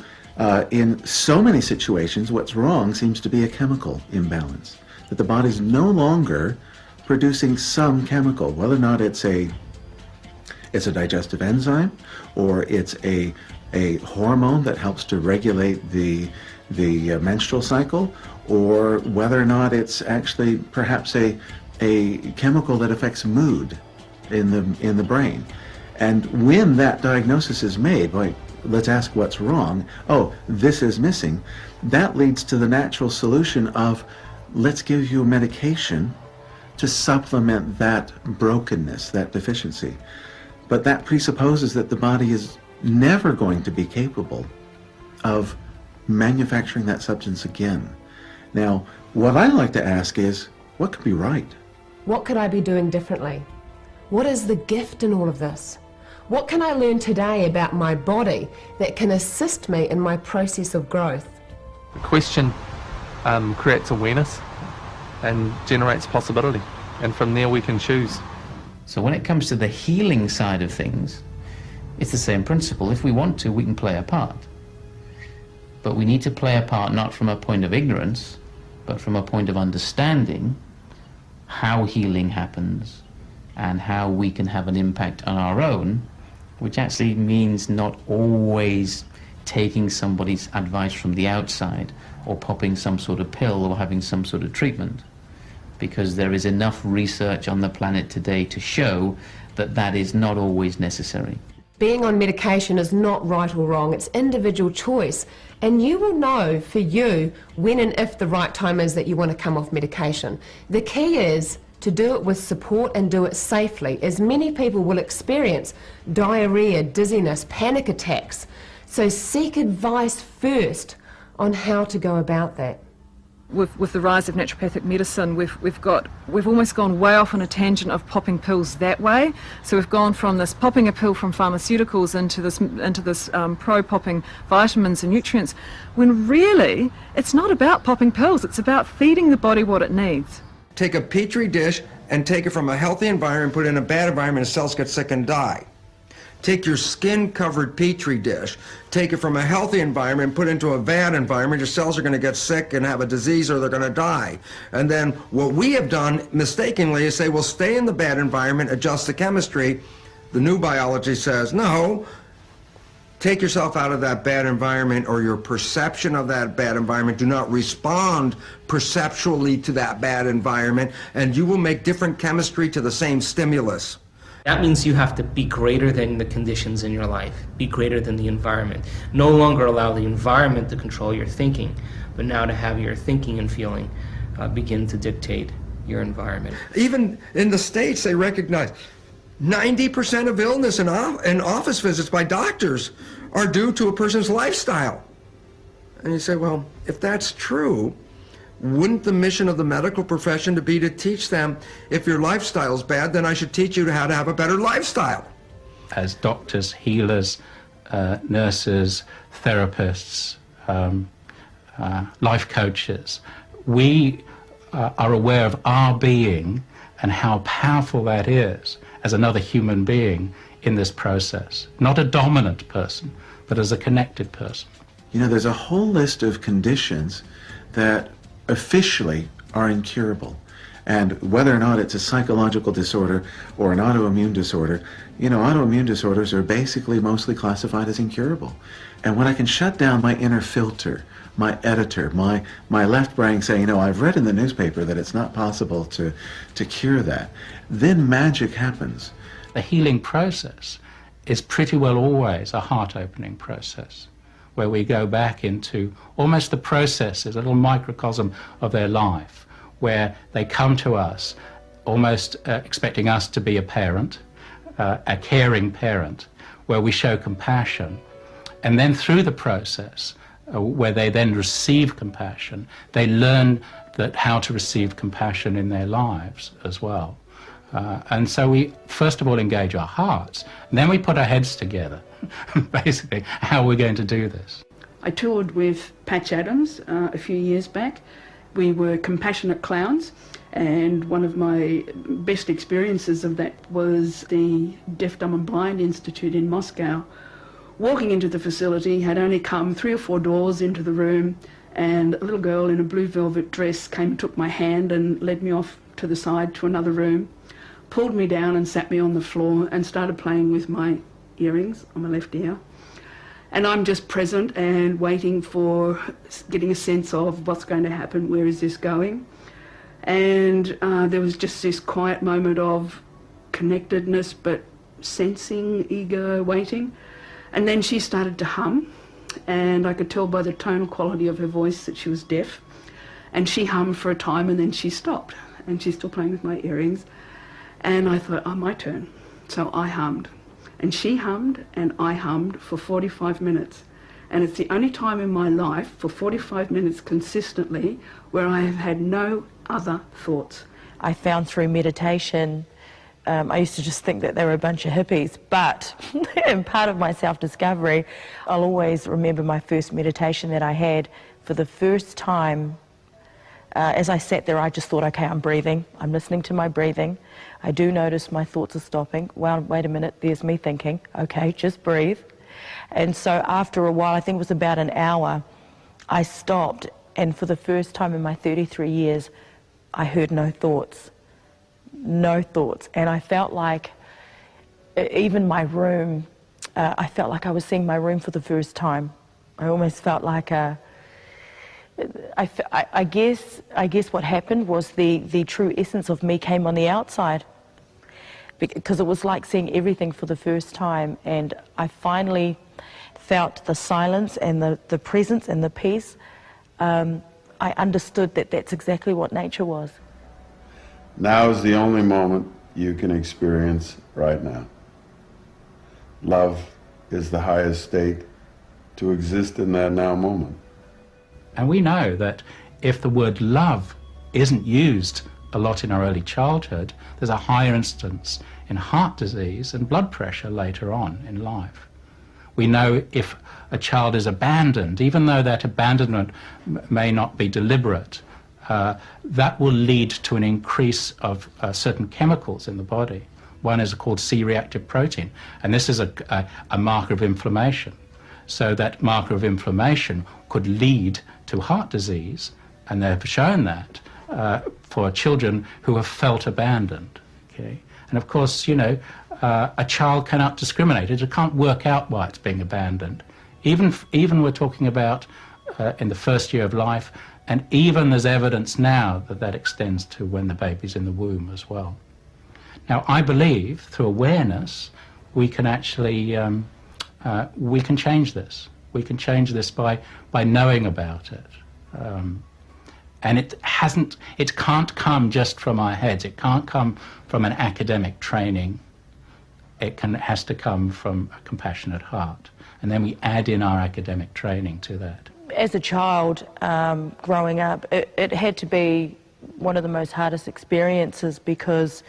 in so many situations, what's wrong seems to be a chemical imbalance, that the body's no longer producing some chemical, whether or not it's a digestive enzyme, or it's a hormone that helps to regulate the menstrual cycle, or whether or not it's actually perhaps a chemical that affects mood in the brain. And when that diagnosis is made, like, let's ask what's wrong, oh, this is missing, that leads to the natural solution of, let's give you a medication to supplement that brokenness, that deficiency. But that presupposes that the body is never going to be capable of manufacturing that substance again. Now, what I like to ask is, what could be right? What could I be doing differently? What is the gift in all of this? What can I learn today about my body that can assist me in my process of growth? The question creates awareness and generates possibility, and from there we can choose. So when it comes to the healing side of things, it's the same principle. If we want to, we can play a part. But we need to play a part not from a point of ignorance, but from a point of understanding how healing happens and how we can have an impact on our own, which actually means not always taking somebody's advice from the outside or popping some sort of pill or having some sort of treatment, because there is enough research on the planet today to show that that is not always necessary. Being on medication is not right or wrong, it's individual choice. And you will know for you when and if the right time is that you want to come off medication. The key is to do it with support and do it safely, as many people will experience diarrhea, dizziness, panic attacks. So seek advice first on how to go about that. With the rise of naturopathic medicine, we've almost gone way off on a tangent of popping pills that way. So we've gone from this popping a pill from pharmaceuticals into this pro-popping vitamins and nutrients, when really it's not about popping pills, it's about feeding the body what it needs. Take a petri dish and take it from a healthy environment, put it in a bad environment, and cells get sick and die. Take your skin-covered petri dish, take it from a healthy environment, put it into a bad environment, your cells are going to get sick and have a disease or they're going to die. And then what we have done mistakenly is say, well, stay in the bad environment, adjust the chemistry. The new biology says, no, take yourself out of that bad environment, or your perception of that bad environment. Do not respond perceptually to that bad environment, and you will make different chemistry to the same stimulus. That means you have to be greater than the conditions in your life, be greater than the environment. No longer allow the environment to control your thinking, but now to have your thinking and feeling begin to dictate your environment. Even in the States, they recognize 90% of illness and office visits by doctors are due to a person's lifestyle. And you say, well, if that's true, wouldn't the mission of the medical profession to be to teach them, if your lifestyle's bad, then I should teach you how to have a better lifestyle? As doctors, healers, nurses, therapists, life coaches, we are aware of our being and how powerful that is as another human being in this process. Not a dominant person, but as a connected person. You know, there's a whole list of conditions that officially are incurable. And whether or not it's a psychological disorder or an autoimmune disorder, you know, autoimmune disorders are basically mostly classified as incurable. And when I can shut down my inner filter, my editor, my left brain saying, you know, I've read in the newspaper that it's not possible to cure that, then magic happens. The healing process is pretty well always a heart-opening process, where we go back into almost the processes, a little microcosm of their life, where they come to us almost expecting us to be a parent, a caring parent, where we show compassion. And then through the process, where they then receive compassion, they learn that how to receive compassion in their lives as well. And so we first of all engage our hearts, and then we put our heads together, basically, how we're going to do this. I toured with Patch Adams a few years back. We were compassionate clowns, and one of my best experiences of that was the Deaf, Dumb and Blind Institute in Moscow. Walking into the facility, had only come 3 or 4 doors into the room, and a little girl in a blue velvet dress came and took my hand and led me off to the side to another room, pulled me down and sat me on the floor and started playing with my earrings on my left ear. And I'm just present and waiting for getting a sense of what's going to happen, where is this going. And there was just this quiet moment of connectedness, but sensing, eager, waiting. And then she started to hum, and I could tell by the tonal quality of her voice that she was deaf. And she hummed for a time, and then she stopped, and she's still playing with my earrings. And I thought, oh, my turn. So I hummed. And she hummed, and I hummed for 45 minutes. And it's the only time in my life, for 45 minutes consistently, where I have had no other thoughts. I found through meditation, I used to just think that they were a bunch of hippies, but in part of my self-discovery, I'll always remember my first meditation that I had. For the first time, as I sat there, I just thought, okay, I'm breathing. I'm listening to my breathing. I do notice my thoughts are stopping. Well, wait a minute, there's me thinking. Okay, just breathe. And so after a while, I think it was about an hour, I stopped, and for the first time in my 33 years, I heard no thoughts. No thoughts. And I felt like, even my room, I felt like I was seeing my room for the first time. I almost felt like I guess what happened was the true essence of me came on the outside, because it was like seeing everything for the first time, and I finally felt the silence and the presence and the peace. I understood that that's exactly what nature was. Now is the only moment you can experience right now. Love is the highest state to exist in that now moment. And we know that if the word love isn't used a lot in our early childhood, there's a higher instance in heart disease and blood pressure later on in life. We know if a child is abandoned, even though that abandonment may not be deliberate, that will lead to an increase of certain chemicals in the body. One is called C-reactive protein, and this is a marker of inflammation. So that marker of inflammation could lead to heart disease, and they've shown that for children who have felt abandoned. Okay? And of course, you know, a child cannot discriminate. It can't work out why it's being abandoned. Even we're talking about in the first year of life, and even there's evidence now that that extends to when the baby's in the womb as well. Now, I believe through awareness we can actually we can change this. We can change this by knowing about it. And it can't come just from our heads. It can't come from an academic training. It has to come from a compassionate heart. And then we add in our academic training to that. As a child, growing up, it had to be one of the most hardest experiences, because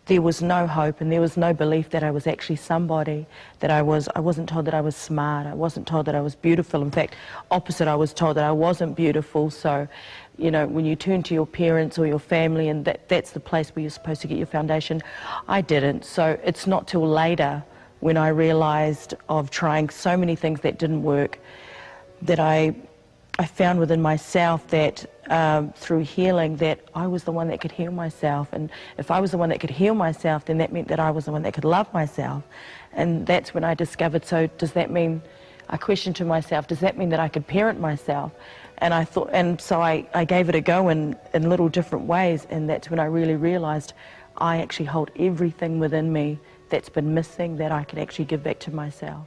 there was no hope and there was no belief that I was actually somebody, that I wasn't told that I was smart, I wasn't told that I was beautiful. In fact, opposite, I was told that I wasn't beautiful. So, you know, when you turn to your parents or your family and that's the place where you're supposed to get your foundation, I didn't. So it's not till later when I realised of trying so many things that didn't work that I found within myself that through healing that I was the one that could heal myself, and if I was the one that could heal myself, then that meant that I was the one that could love myself. And that's when I discovered, so does that mean, I questioned to myself, does that mean that I could parent myself? And I thought, and so I gave it a go in little different ways, and that's when I really realised I actually hold everything within me that's been missing that I can actually give back to myself.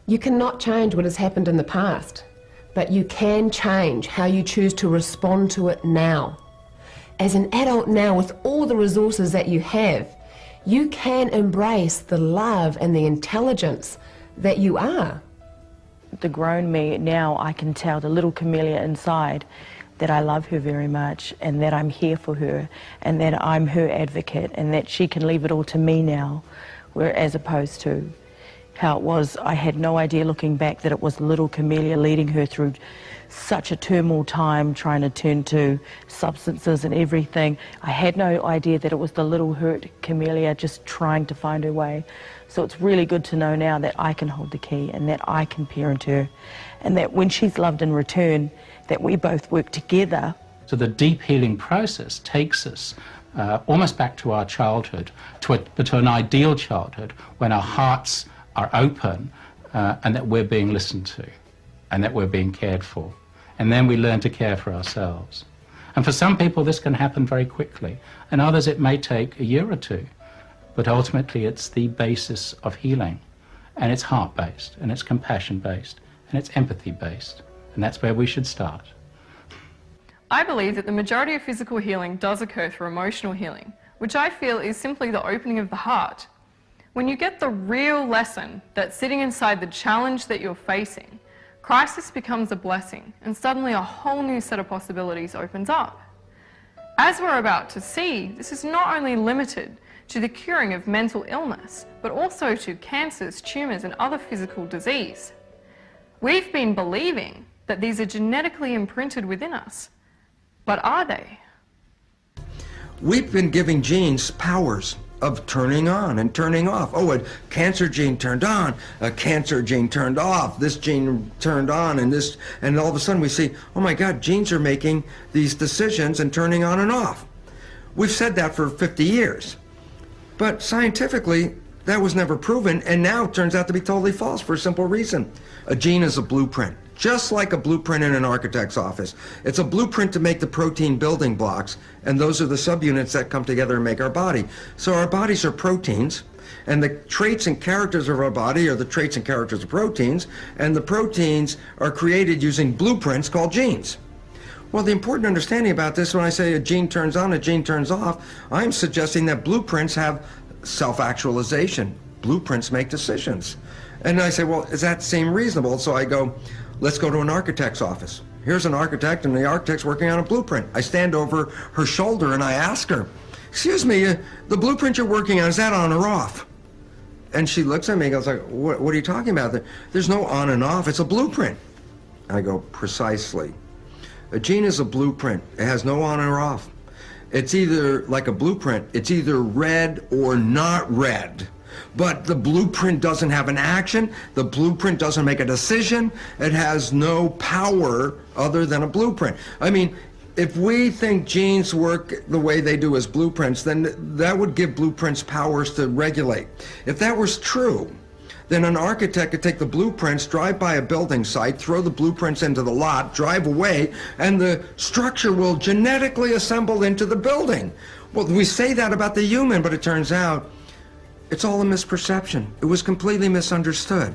You cannot change what has happened in the past, but you can change how you choose to respond to it now. As an adult now, with all the resources that you have, you can embrace the love and the intelligence that you are. The grown me now, I can tell the little camellia inside that I love her very much and that I'm here for her and that I'm her advocate and that she can leave it all to me now, as opposed to how it was, I had no idea looking back that it was little Camellia leading her through such a turmoil time, trying to turn to substances and everything. I had no idea that it was the little hurt Camellia just trying to find her way. So it's really good to know now that I can hold the key and that I can parent her, and that when she's loved in return, that we both work together. So the deep healing process takes us almost back to our childhood, to an ideal childhood when our hearts are open and that we're being listened to and that we're being cared for. And then we learn to care for ourselves. And for some people this can happen very quickly, and others it may take a year or two. But ultimately it's the basis of healing, and it's heart-based, and it's compassion-based, and it's empathy-based, and that's where we should start. I believe that the majority of physical healing does occur through emotional healing, which I feel is simply the opening of the heart. When you get the real lesson that's sitting inside the challenge that you're facing, crisis becomes a blessing, and suddenly a whole new set of possibilities opens up. As we're about to see, this is not only limited to the curing of mental illness, but also to cancers, tumours and other physical disease. We've been believing that these are genetically imprinted within us, but are they? We've been giving genes powers of turning on and turning off. Oh, a cancer gene turned on, a cancer gene turned off, this gene turned on, and all of a sudden we see, oh my God, genes are making these decisions and turning on and off. We've said that for 50 years. But scientifically, that was never proven, and now it turns out to be totally false for a simple reason. A gene is a blueprint, just like a blueprint in an architect's office. It's a blueprint to make the protein building blocks, and those are the subunits that come together and make our body. So our bodies are proteins, and the traits and characters of our body are the traits and characters of proteins, and the proteins are created using blueprints called genes. Well, the important understanding about this, when I say a gene turns on, a gene turns off, I'm suggesting that blueprints have self-actualization. Blueprints make decisions. And I say, well, does that seem reasonable? So I go, let's go to an architect's office. Here's an architect, and the architect's working on a blueprint. I stand over her shoulder and I ask her, excuse me, the blueprint you're working on, is that on or off? And she looks at me and goes, like, what are you talking about? There's no on and off, it's a blueprint. I go, precisely. A gene is a blueprint. It has no on or off. It's either, like a blueprint, it's either red or not red. But the blueprint doesn't have an action. The blueprint doesn't make a decision. It has no power other than a blueprint. I mean, if we think genes work the way they do as blueprints, then that would give blueprints powers to regulate. If that was true, then an architect could take the blueprints, drive by a building site, throw the blueprints into the lot, drive away, and the structure will genetically assemble into the building. Well, we say that about the human, but it turns out it's all a misperception. It was completely misunderstood.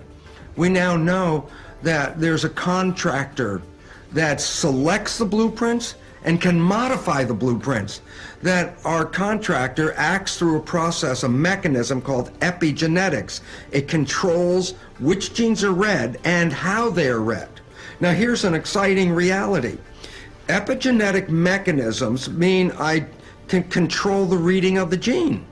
We now know that there's a contractor that selects the blueprints and can modify the blueprints. That our contractor acts through a process, a mechanism called epigenetics. It controls which genes are read and how they are read. Now here's an exciting reality. Epigenetic mechanisms mean I can control the reading of the gene.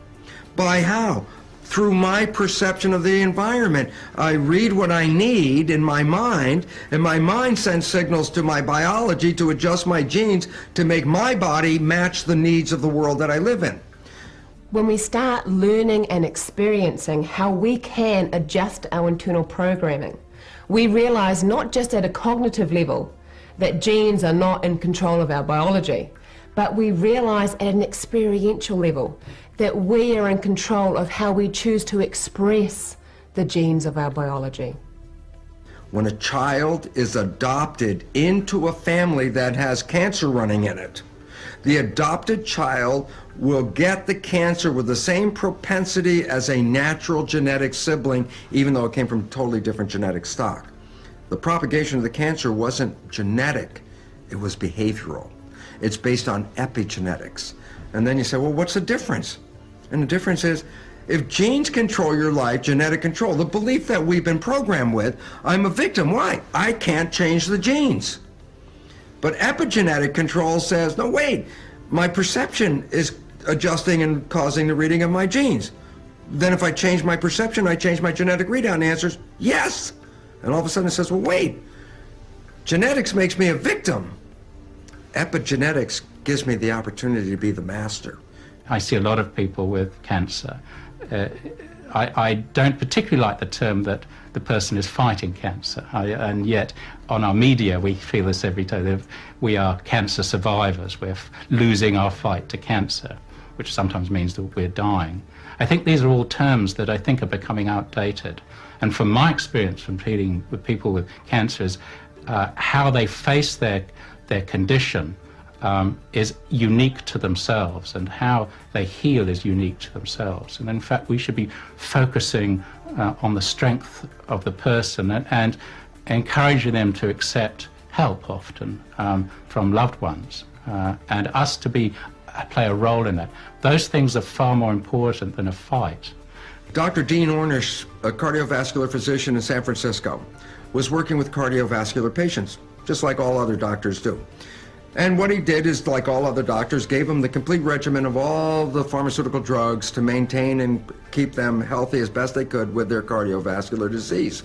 By how? Through my perception of the environment. I read what I need in my mind, and my mind sends signals to my biology to adjust my genes to make my body match the needs of the world that I live in. When we start learning and experiencing how we can adjust our internal programming, we realize not just at a cognitive level that genes are not in control of our biology, but we realize at an experiential level that we are in control of how we choose to express the genes of our biology. When a child is adopted into a family that has cancer running in it, the adopted child will get the cancer with the same propensity as a natural genetic sibling, even though it came from totally different genetic stock. The propagation of the cancer wasn't genetic, it was behavioral. It's based on epigenetics. And then you say, well, what's the difference? And the difference is, if genes control your life, genetic control, the belief that we've been programmed with, I'm a victim. Why? I can't change the genes. But epigenetic control says, no, wait, my perception is adjusting and causing the reading of my genes. Then if I change my perception, I change my genetic readout, and the answer is yes. And all of a sudden it says, well, wait, genetics makes me a victim. Epigenetics gives me the opportunity to be the master. I see a lot of people with cancer. I don't particularly like the term that the person is fighting cancer, and yet on our media we feel this every day, that we are cancer survivors, we're losing our fight to cancer, which sometimes means that we're dying. I think these are all terms that I think are becoming outdated. And from my experience from treating with people with cancer is how they face their condition is unique to themselves, and how they heal is unique to themselves. And in fact, we should be focusing on the strength of the person and encouraging them to accept help often from loved ones, and us to play a role in that. Those things are far more important than a fight. Dr. Dean Ornish, a cardiovascular physician in San Francisco, was working with cardiovascular patients, just like all other doctors do. And what he did is, like all other doctors, gave them the complete regimen of all the pharmaceutical drugs to maintain and keep them healthy as best they could with their cardiovascular disease.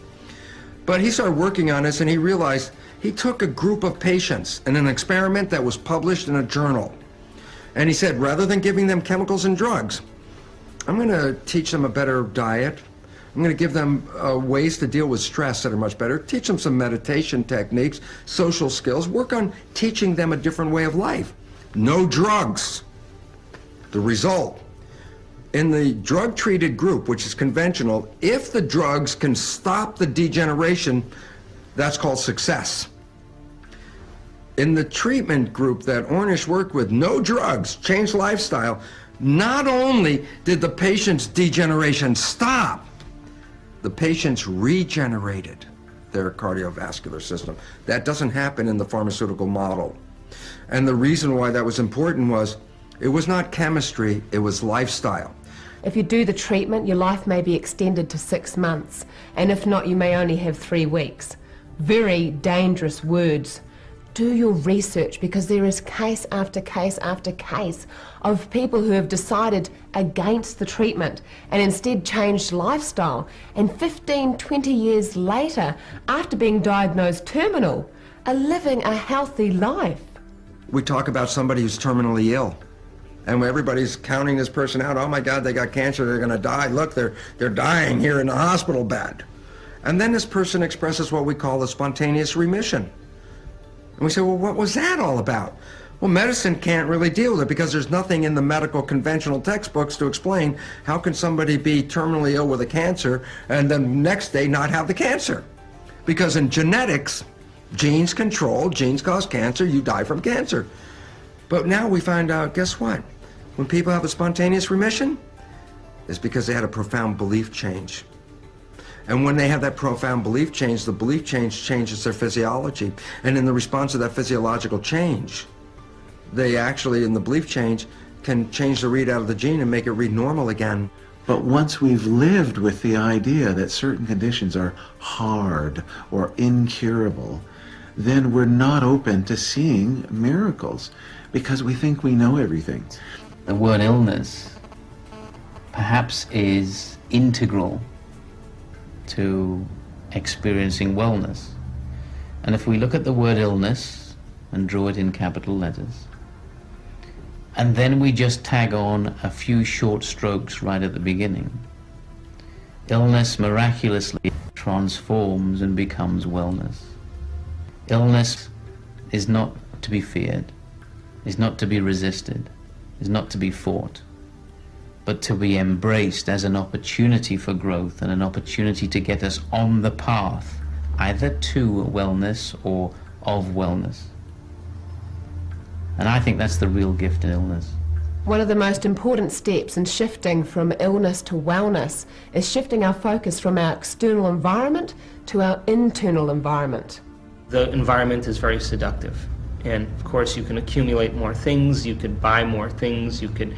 But he started working on this, and he realized he took a group of patients in an experiment that was published in a journal. And he said, rather than giving them chemicals and drugs, I'm going to teach them a better diet. I'm going to give them ways to deal with stress that are much better, teach them some meditation techniques, social skills, work on teaching them a different way of life. No drugs. The result, in the drug-treated group, which is conventional, if the drugs can stop the degeneration, that's called success. In the treatment group that Ornish worked with, no drugs, changed lifestyle, not only did the patient's degeneration stop, the patients regenerated their cardiovascular system. That doesn't happen in the pharmaceutical model. And the reason why that was important was, it was not chemistry, it was lifestyle. If you do the treatment, your life may be extended to 6 months, and if not, you may only have 3 weeks. Very dangerous words. Do your research, because there is case after case after case of people who have decided against the treatment and instead changed lifestyle, and 15, 20 years later, after being diagnosed terminal, are living a healthy life. We talk about somebody who's terminally ill, and everybody's counting this person out. Oh my God, they got cancer, they're gonna die. Look, they're dying here in the hospital bed. And then this person expresses what we call a spontaneous remission. And we say, well, what was that all about? Well, medicine can't really deal with it because there's nothing in the medical conventional textbooks to explain how can somebody be terminally ill with a cancer and then next day not have the cancer. Because in genetics, genes control, genes cause cancer, you die from cancer. But now we find out, guess what? When people have a spontaneous remission, it's because they had a profound belief change. And when they have that profound belief change, the belief change changes their physiology. And in the response to that physiological change, they actually, in the belief change, can change the readout of the gene and make it read normal again. But once we've lived with the idea that certain conditions are hard or incurable, then we're not open to seeing miracles because we think we know everything. the word illness perhaps is integral to experiencing wellness. And if we look at the word illness and draw it in capital letters, and then we just tag on a few short strokes right at the beginning, illness miraculously transforms and becomes wellness. Illness is not to be feared, is not to be resisted, is not to be fought, but to be embraced as an opportunity for growth and an opportunity to get us on the path either to wellness or of wellness. And I think that's the real gift in illness. One of the most important steps in shifting from illness to wellness is shifting our focus from our external environment to our internal environment. The environment is very seductive. And of course you can accumulate more things, you could buy more things, you could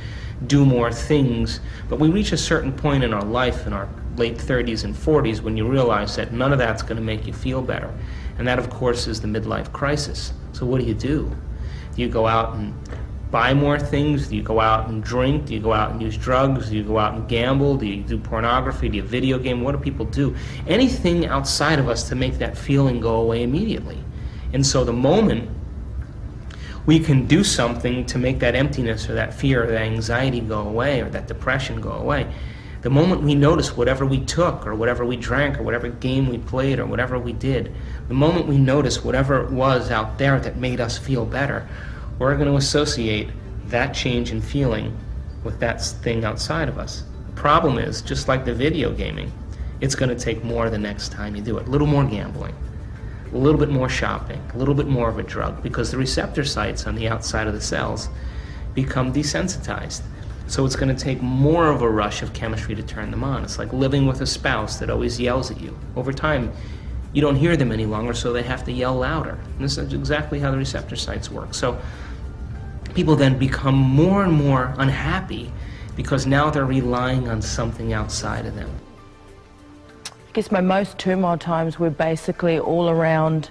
do more things, but we reach a certain point in our life, in our late 30s and 40s, when you realize that none of that's going to make you feel better. And that of course is the midlife crisis. So what do? Do you go out and buy more things? Do you go out and drink? Do you go out and use drugs? Do you go out and gamble? Do you do pornography? Do you video game? What do people do? Anything outside of us to make that feeling go away immediately. And so the moment we can do something to make that emptiness or that fear or that anxiety go away or that depression go away, the moment we notice whatever we took or whatever we drank or whatever game we played or whatever we did, the moment we notice whatever it was out there that made us feel better, we're going to associate that change in feeling with that thing outside of us. The problem is, just like the video gaming, it's going to take more the next time you do it. A little more gambling, a little bit more shopping, a little bit more of a drug, because the receptor sites on the outside of the cells become desensitized. So it's going to take more of a rush of chemistry to turn them on. It's like living with a spouse that always yells at you. Over time, you don't hear them any longer, so they have to yell louder. And this is exactly how the receptor sites work. So people then become more and more unhappy because now they're relying on something outside of them. I guess my most turmoil times were basically all around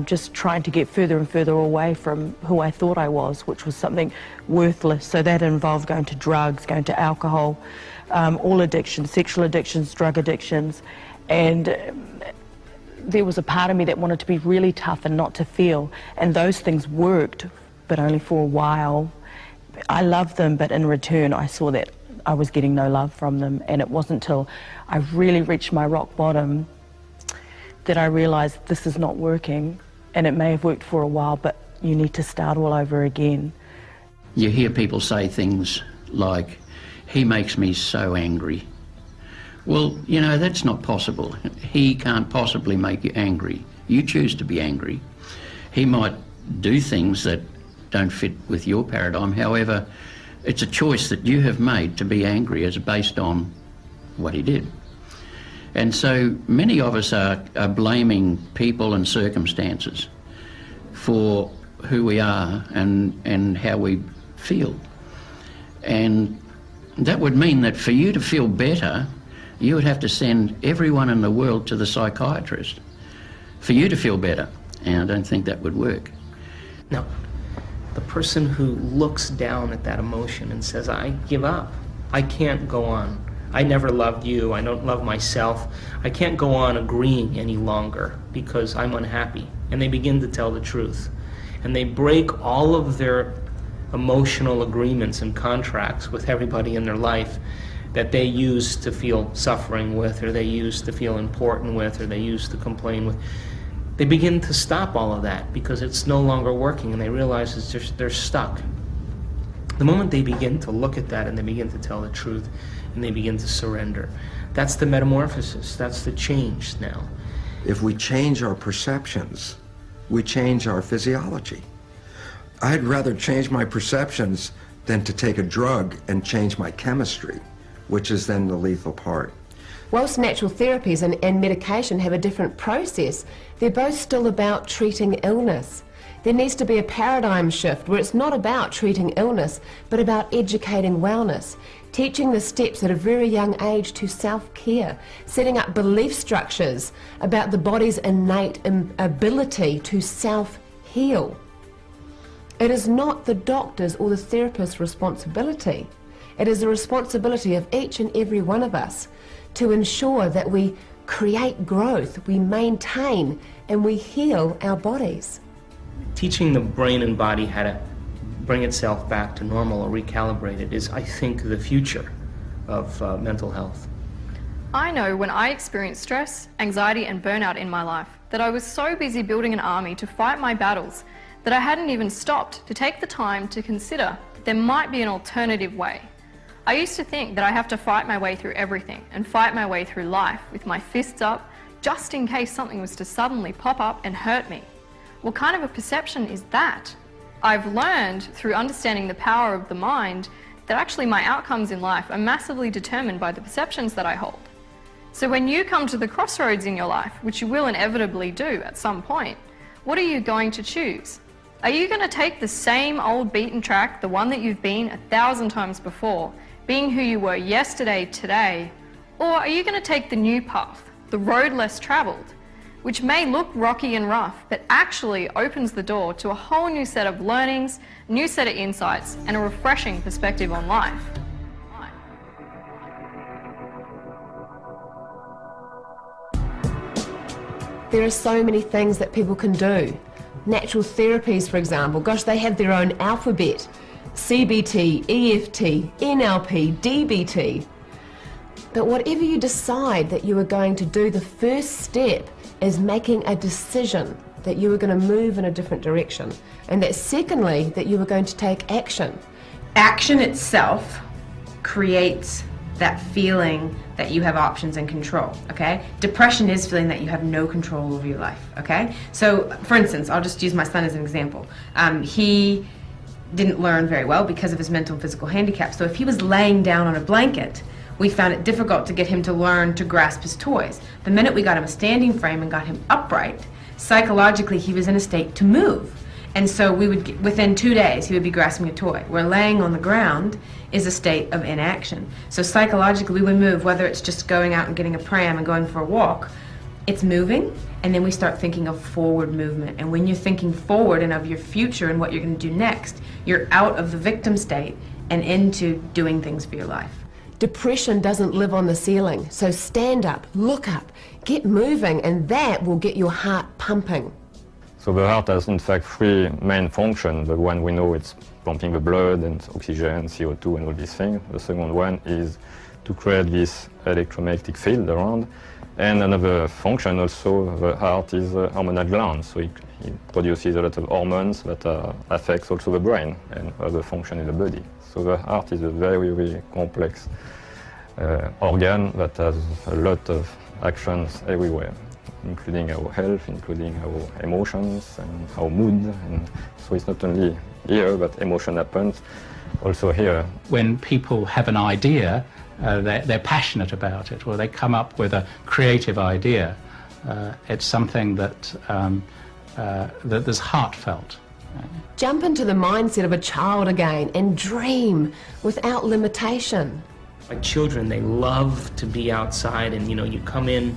just trying to get further and further away from who I thought I was, which was something worthless. So that involved going to drugs, going to alcohol, all addictions, sexual addictions, drug addictions. And there was a part of me that wanted to be really tough and not to feel. And those things worked, but only for a while. I loved them, but in return I saw that I was getting no love from them. And it wasn't until I really reached my rock bottom that I realized this is not working. And it may have worked for a while, but you need to start all over again. You hear people say things like, he makes me so angry. Well, you know, that's not possible. He can't possibly make you angry. You choose to be angry. He might do things that don't fit with your paradigm. However, it's a choice that you have made to be angry as based on what he did. And so many of us are blaming people and circumstances for who we are and how we feel. And that would mean that for you to feel better, you would have to send everyone in the world to the psychiatrist for you to feel better. And I don't think that would work. Now, the person who looks down at that emotion and says, I give up, I can't go on, I never loved you, I don't love myself, I can't go on agreeing any longer because I'm unhappy. And they begin to tell the truth. And they break all of their emotional agreements and contracts with everybody in their life that they used to feel suffering with, or they used to feel important with, or they used to complain with. They begin to stop all of that because it's no longer working, and they realize it's just, they're stuck. The moment they begin to look at that and they begin to tell the truth and they begin to surrender, that's the metamorphosis, that's the change now. If we change our perceptions, we change our physiology. I'd rather change my perceptions than to take a drug and change my chemistry, which is then the lethal part. Whilst natural therapies and medication have a different process, they're both still about treating illness. There needs to be a paradigm shift where it's not about treating illness, but about educating wellness, teaching the steps at a very young age to self-care, setting up belief structures about the body's innate ability to self-heal. It is not the doctor's or the therapist's responsibility. It is the responsibility of each and every one of us to ensure that we create growth, we maintain, and we heal our bodies. Teaching the brain and body how to bring itself back to normal or recalibrate it is, I think, the future of mental health. I know when I experienced stress, anxiety and burnout in my life that I was so busy building an army to fight my battles that I hadn't even stopped to take the time to consider that there might be an alternative way. I used to think that I have to fight my way through everything and fight my way through life with my fists up just in case something was to suddenly pop up and hurt me. What kind of a perception is that? I've learned through understanding the power of the mind that actually my outcomes in life are massively determined by the perceptions that I hold. So when you come to the crossroads in your life, which you will inevitably do at some point, what are you going to choose? Are you going to take the same old beaten track, the one that you've been 1,000 times before, being who you were yesterday, today, or are you going to take the new path, the road less traveled, which may look rocky and rough, but actually opens the door to a whole new set of learnings, new set of insights, and a refreshing perspective on life? There are so many things that people can do. Natural therapies, for example, gosh, they have their own alphabet. CBT, EFT, NLP, DBT. But whatever you decide that you are going to do, the first step is making a decision that you are going to move in a different direction. And that secondly, that you are going to take action. Action itself creates that feeling that you have options and control, okay? Depression is feeling that you have no control over your life, okay? So, for instance, I'll just use my son as an example. He didn't learn very well because of his mental and physical handicap. So if he was laying down on a blanket, we found it difficult to get him to learn to grasp his toys. The minute we got him a standing frame and got him upright, psychologically he was in a state to move. And so we would, within 2 days, he would be grasping a toy. Where laying on the ground is a state of inaction. So psychologically we would move, whether it's just going out and getting a pram and going for a walk, it's moving, and then we start thinking of forward movement. And when you're thinking forward and of your future and what you're going to do next, you're out of the victim state and into doing things for your life. Depression doesn't live on the ceiling, so stand up, look up, get moving, and that will get your heart pumping. So the heart has in fact three main functions. The one we know, it's pumping the blood and oxygen, CO2 and all these things. The second one is to create this electromagnetic field around. And another function also, the heart is a hormonal gland, so it produces a lot of hormones that affects also the brain and other function in the body. So the heart is a very, very complex organ that has a lot of actions everywhere, including our health, including our emotions and our mood. And so it's not only here, but emotion happens also here. When people have an idea, they're passionate about it, or they come up with a creative idea. It's something that is heartfelt. Jump into the mindset of a child again and dream without limitation. My children, they love to be outside, and you come in,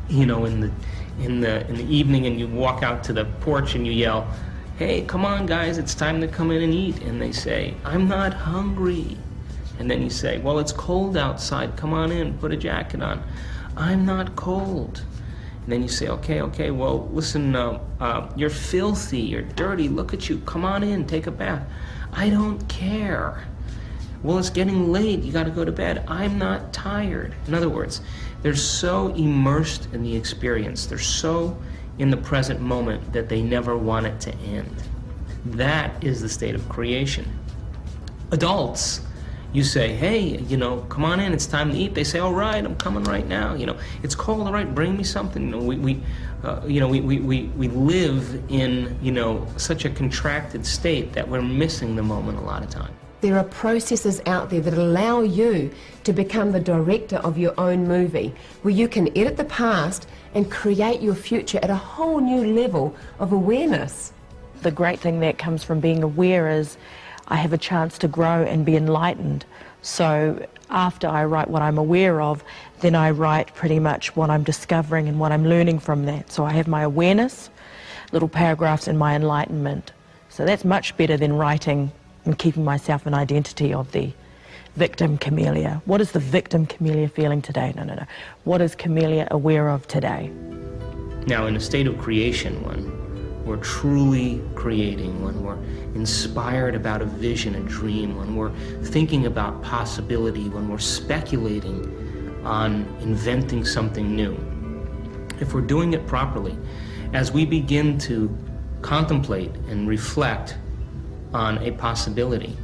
in the evening, and you walk out to the porch and you yell, "Hey, come on guys, it's time to come in and eat." And they say, "I'm not hungry." And then you say, "Well, it's cold outside, come on in, put a jacket on." "I'm not cold." And then you say, okay, well, listen, you're filthy, you're dirty, look at you, come on in, take a bath." "I don't care." "Well, it's getting late, you gotta go to bed." "I'm not tired." In other words, they're so immersed in the experience, they're so in the present moment that they never want it to end. That is the state of creation. Adults, you say, "Hey, come on in, it's time to eat." They say, "All right, I'm coming right now. It's cold, all right, bring me something." We live in, such a contracted state that we're missing the moment a lot of time. There are processes out there that allow you to become the director of your own movie, where you can edit the past and create your future at a whole new level of awareness. The great thing that comes from being aware is I have a chance to grow and be enlightened. So after I write what I'm aware of, then I write pretty much what I'm discovering and what I'm learning from that. So I have my awareness, little paragraphs, and my enlightenment. So that's much better than writing and keeping myself an identity of the victim Camellia. What is the victim Camellia feeling today? No. What is Camellia aware of today? Now, in a state of creation, when we're truly creating, when we're inspired about a vision, a dream, when we're thinking about possibility, when we're speculating on inventing something new, if we're doing it properly, as we begin to contemplate and reflect on a possibility,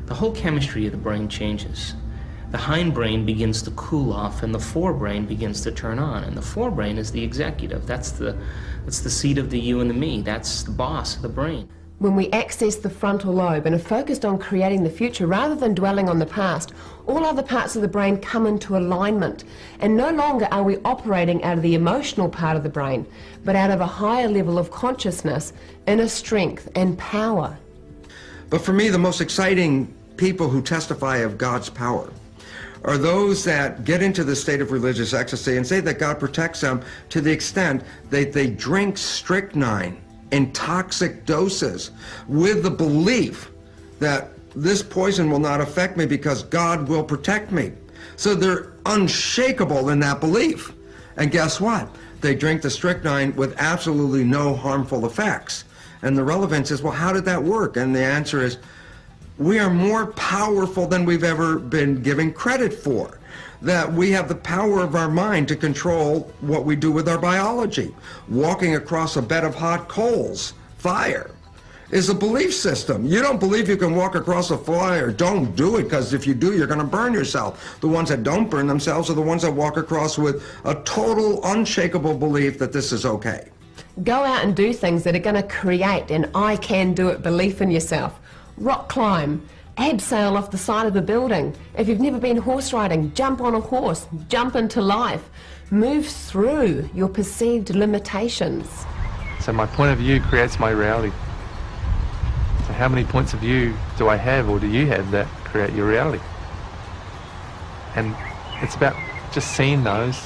the whole chemistry of the brain changes. The hindbrain begins to cool off and the forebrain begins to turn on. And the forebrain is the executive. That's the seat of the you and the me. That's the boss of the brain. When we access the frontal lobe and are focused on creating the future rather than dwelling on the past, all other parts of the brain come into alignment. And no longer are we operating out of the emotional part of the brain, but out of a higher level of consciousness, inner strength and power. But for me, the most exciting people who testify of God's power are those that get into the state of religious ecstasy and say that God protects them to the extent that they drink strychnine in toxic doses with the belief that this poison will not affect me because God will protect me. So they're unshakable in that belief. And guess what? They drink the strychnine with absolutely no harmful effects. And the relevance is, well, how did that work? And the answer is, we are more powerful than we've ever been given credit for. That we have the power of our mind to control what we do with our biology. Walking across a bed of hot coals, fire, is a belief system. You don't believe you can walk across a fire, don't do it, because if you do, you're going to burn yourself. The ones that don't burn themselves are the ones that walk across with a total unshakable belief that this is okay. Go out and do things that are going to create an I can do it belief in yourself. Rock climb, abseil off the side of a building. If you've never been horse riding, jump on a horse, jump into life. Move through your perceived limitations. So my point of view creates my reality. So how many points of view do I have, or do you have, that create your reality? And it's about just seeing those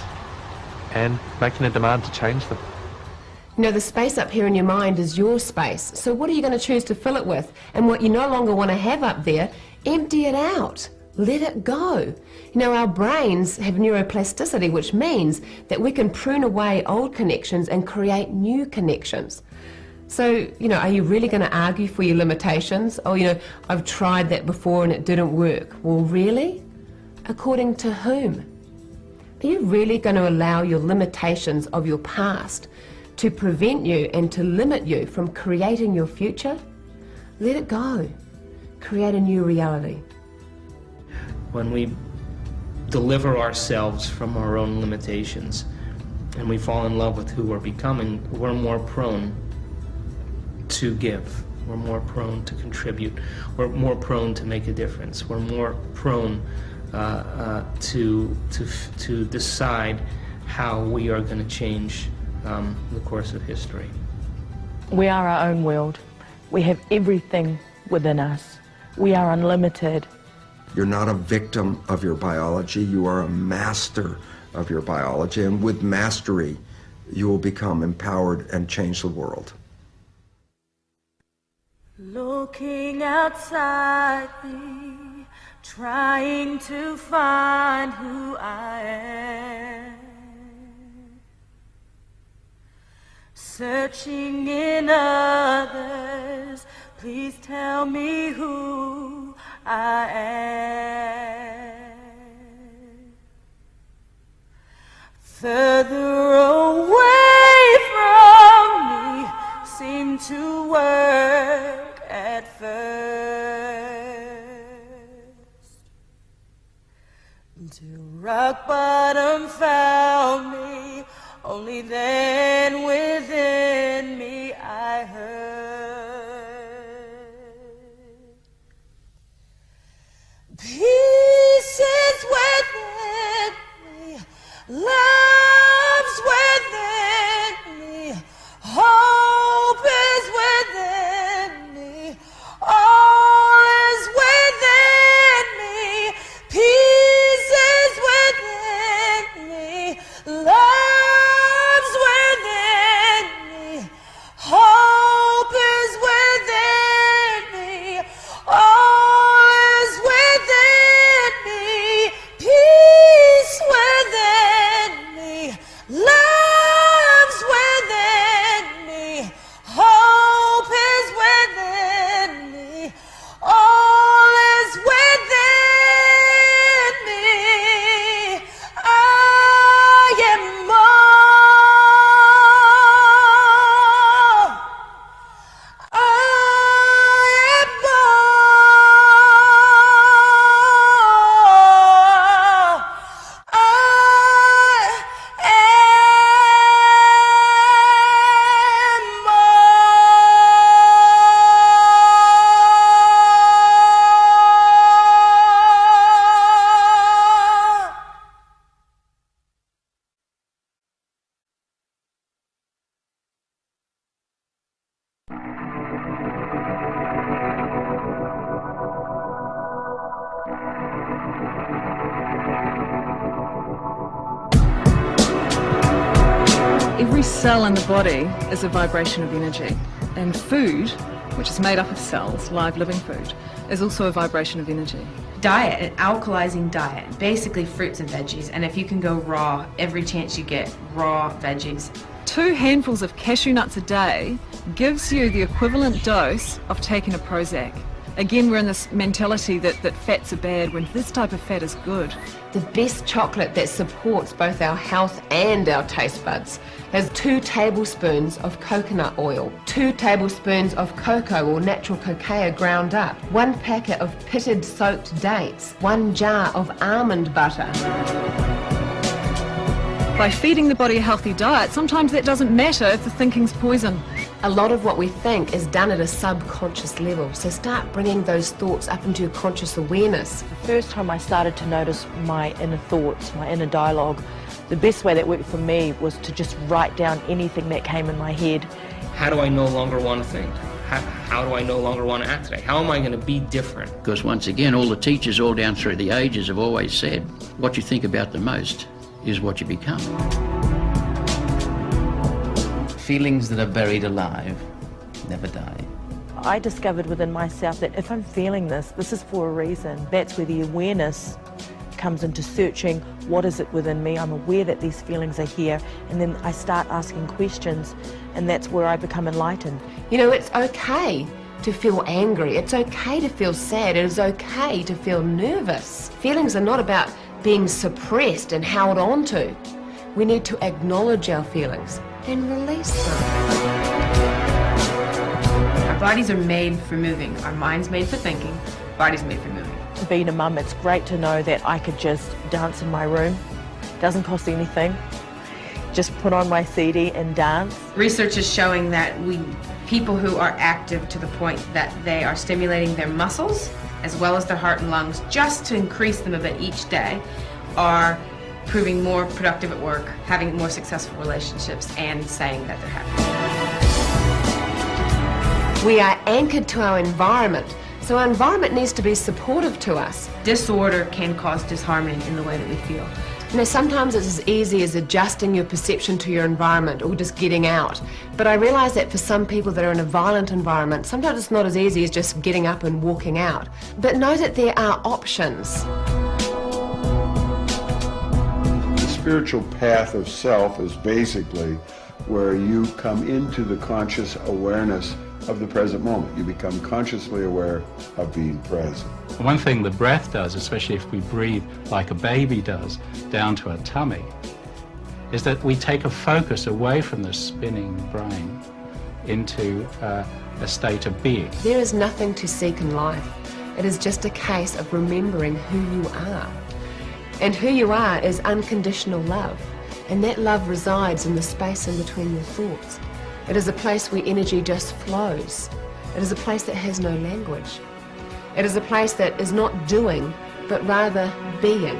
and making a demand to change them. You know, the space up here in your mind is your space. So what are you going to choose to fill it with? And what you no longer want to have up there, empty it out. Let it go. You know, our brains have neuroplasticity, which means that we can prune away old connections and create new connections. So, you know, are you really going to argue for your limitations? Oh, you know, I've tried that before and it didn't work. Well, really? According to whom? Are you really going to allow your limitations of your past to prevent you and to limit you from creating your future? Let it go. Create a new reality. When we deliver ourselves from our own limitations and we fall in love with who we're becoming, we're more prone to give. We're more prone to contribute. We're more prone to make a difference. We're more prone to decide how we are going to change the course of history. We are our own world. We have everything within us. We are unlimited. You're not a victim of your biology, you are a master of your biology, and with mastery, you will become empowered and change the world. Looking outside me, trying to find who I am. Searching in others, please tell me who I am. Further away from me seem to work at first, until rock bottom found me. Only then within me I heard peace is within me, love's within me, hope is within me, all is within me, peace is within me, love's within me, hope is within Every cell in the body is a vibration of energy, and food, which is made up of cells, live living food, is also a vibration of energy. Diet, an alkalizing diet, basically fruits and veggies, and if you can go raw, every chance you get, raw veggies. 2 handfuls of cashew nuts a day gives you the equivalent dose of taking a Prozac. Again, we're in this mentality that fats are bad when this type of fat is good. The best chocolate that supports both our health and our taste buds has 2 tablespoons of coconut oil, 2 tablespoons of cocoa or natural cacao ground up, 1 packet of pitted soaked dates, 1 jar of almond butter. By feeding the body a healthy diet, sometimes that doesn't matter if the thinking's poison. A lot of what we think is done at a subconscious level, so start bringing those thoughts up into your conscious awareness. The first time I started to notice my inner thoughts, my inner dialogue, the best way that worked for me was to just write down anything that came in my head. How do I no longer want to think? How do I no longer want to act today? How am I going to be different? Because once again, all the teachers all down through the ages have always said, what you think about the most is what you become. Feelings that are buried alive never die. I discovered within myself that if I'm feeling this is for a reason. That's where the awareness comes into searching what is it within me. I'm aware that these feelings are here, and then I start asking questions, and that's where I become enlightened. You know, it's okay to feel angry. It's okay to feel sad. It is okay to feel nervous. Feelings are not about being suppressed and held on to. We need to acknowledge our feelings and release them. Our bodies are made for moving. Our mind's made for thinking. Body's made for moving. Being a mum, it's great to know that I could just dance in my room. Doesn't cost anything. Just put on my CD and dance. Research is showing that people who are active to the point that they are stimulating their muscles as well as their heart and lungs just to increase them a bit each day are proving more productive at work, having more successful relationships, and saying that they're happy. We are anchored to our environment, so our environment needs to be supportive to us. Disorder can cause disharmony in the way that we feel. You know, sometimes it's as easy as adjusting your perception to your environment or just getting out. But I realise that for some people that are in a violent environment, sometimes it's not as easy as just getting up and walking out. But know that there are options. The spiritual path of self is basically where you come into the conscious awareness of the present moment. You become consciously aware of being present. One thing the breath does, especially if we breathe like a baby does, down to our tummy, is that we take a focus away from the spinning brain into a state of being. There is nothing to seek in life. It is just a case of remembering who you are. And who you are is unconditional love. And that love resides in the space in between your thoughts. It is a place where energy just flows. It is a place that has no language. It is a place that is not doing, but rather being.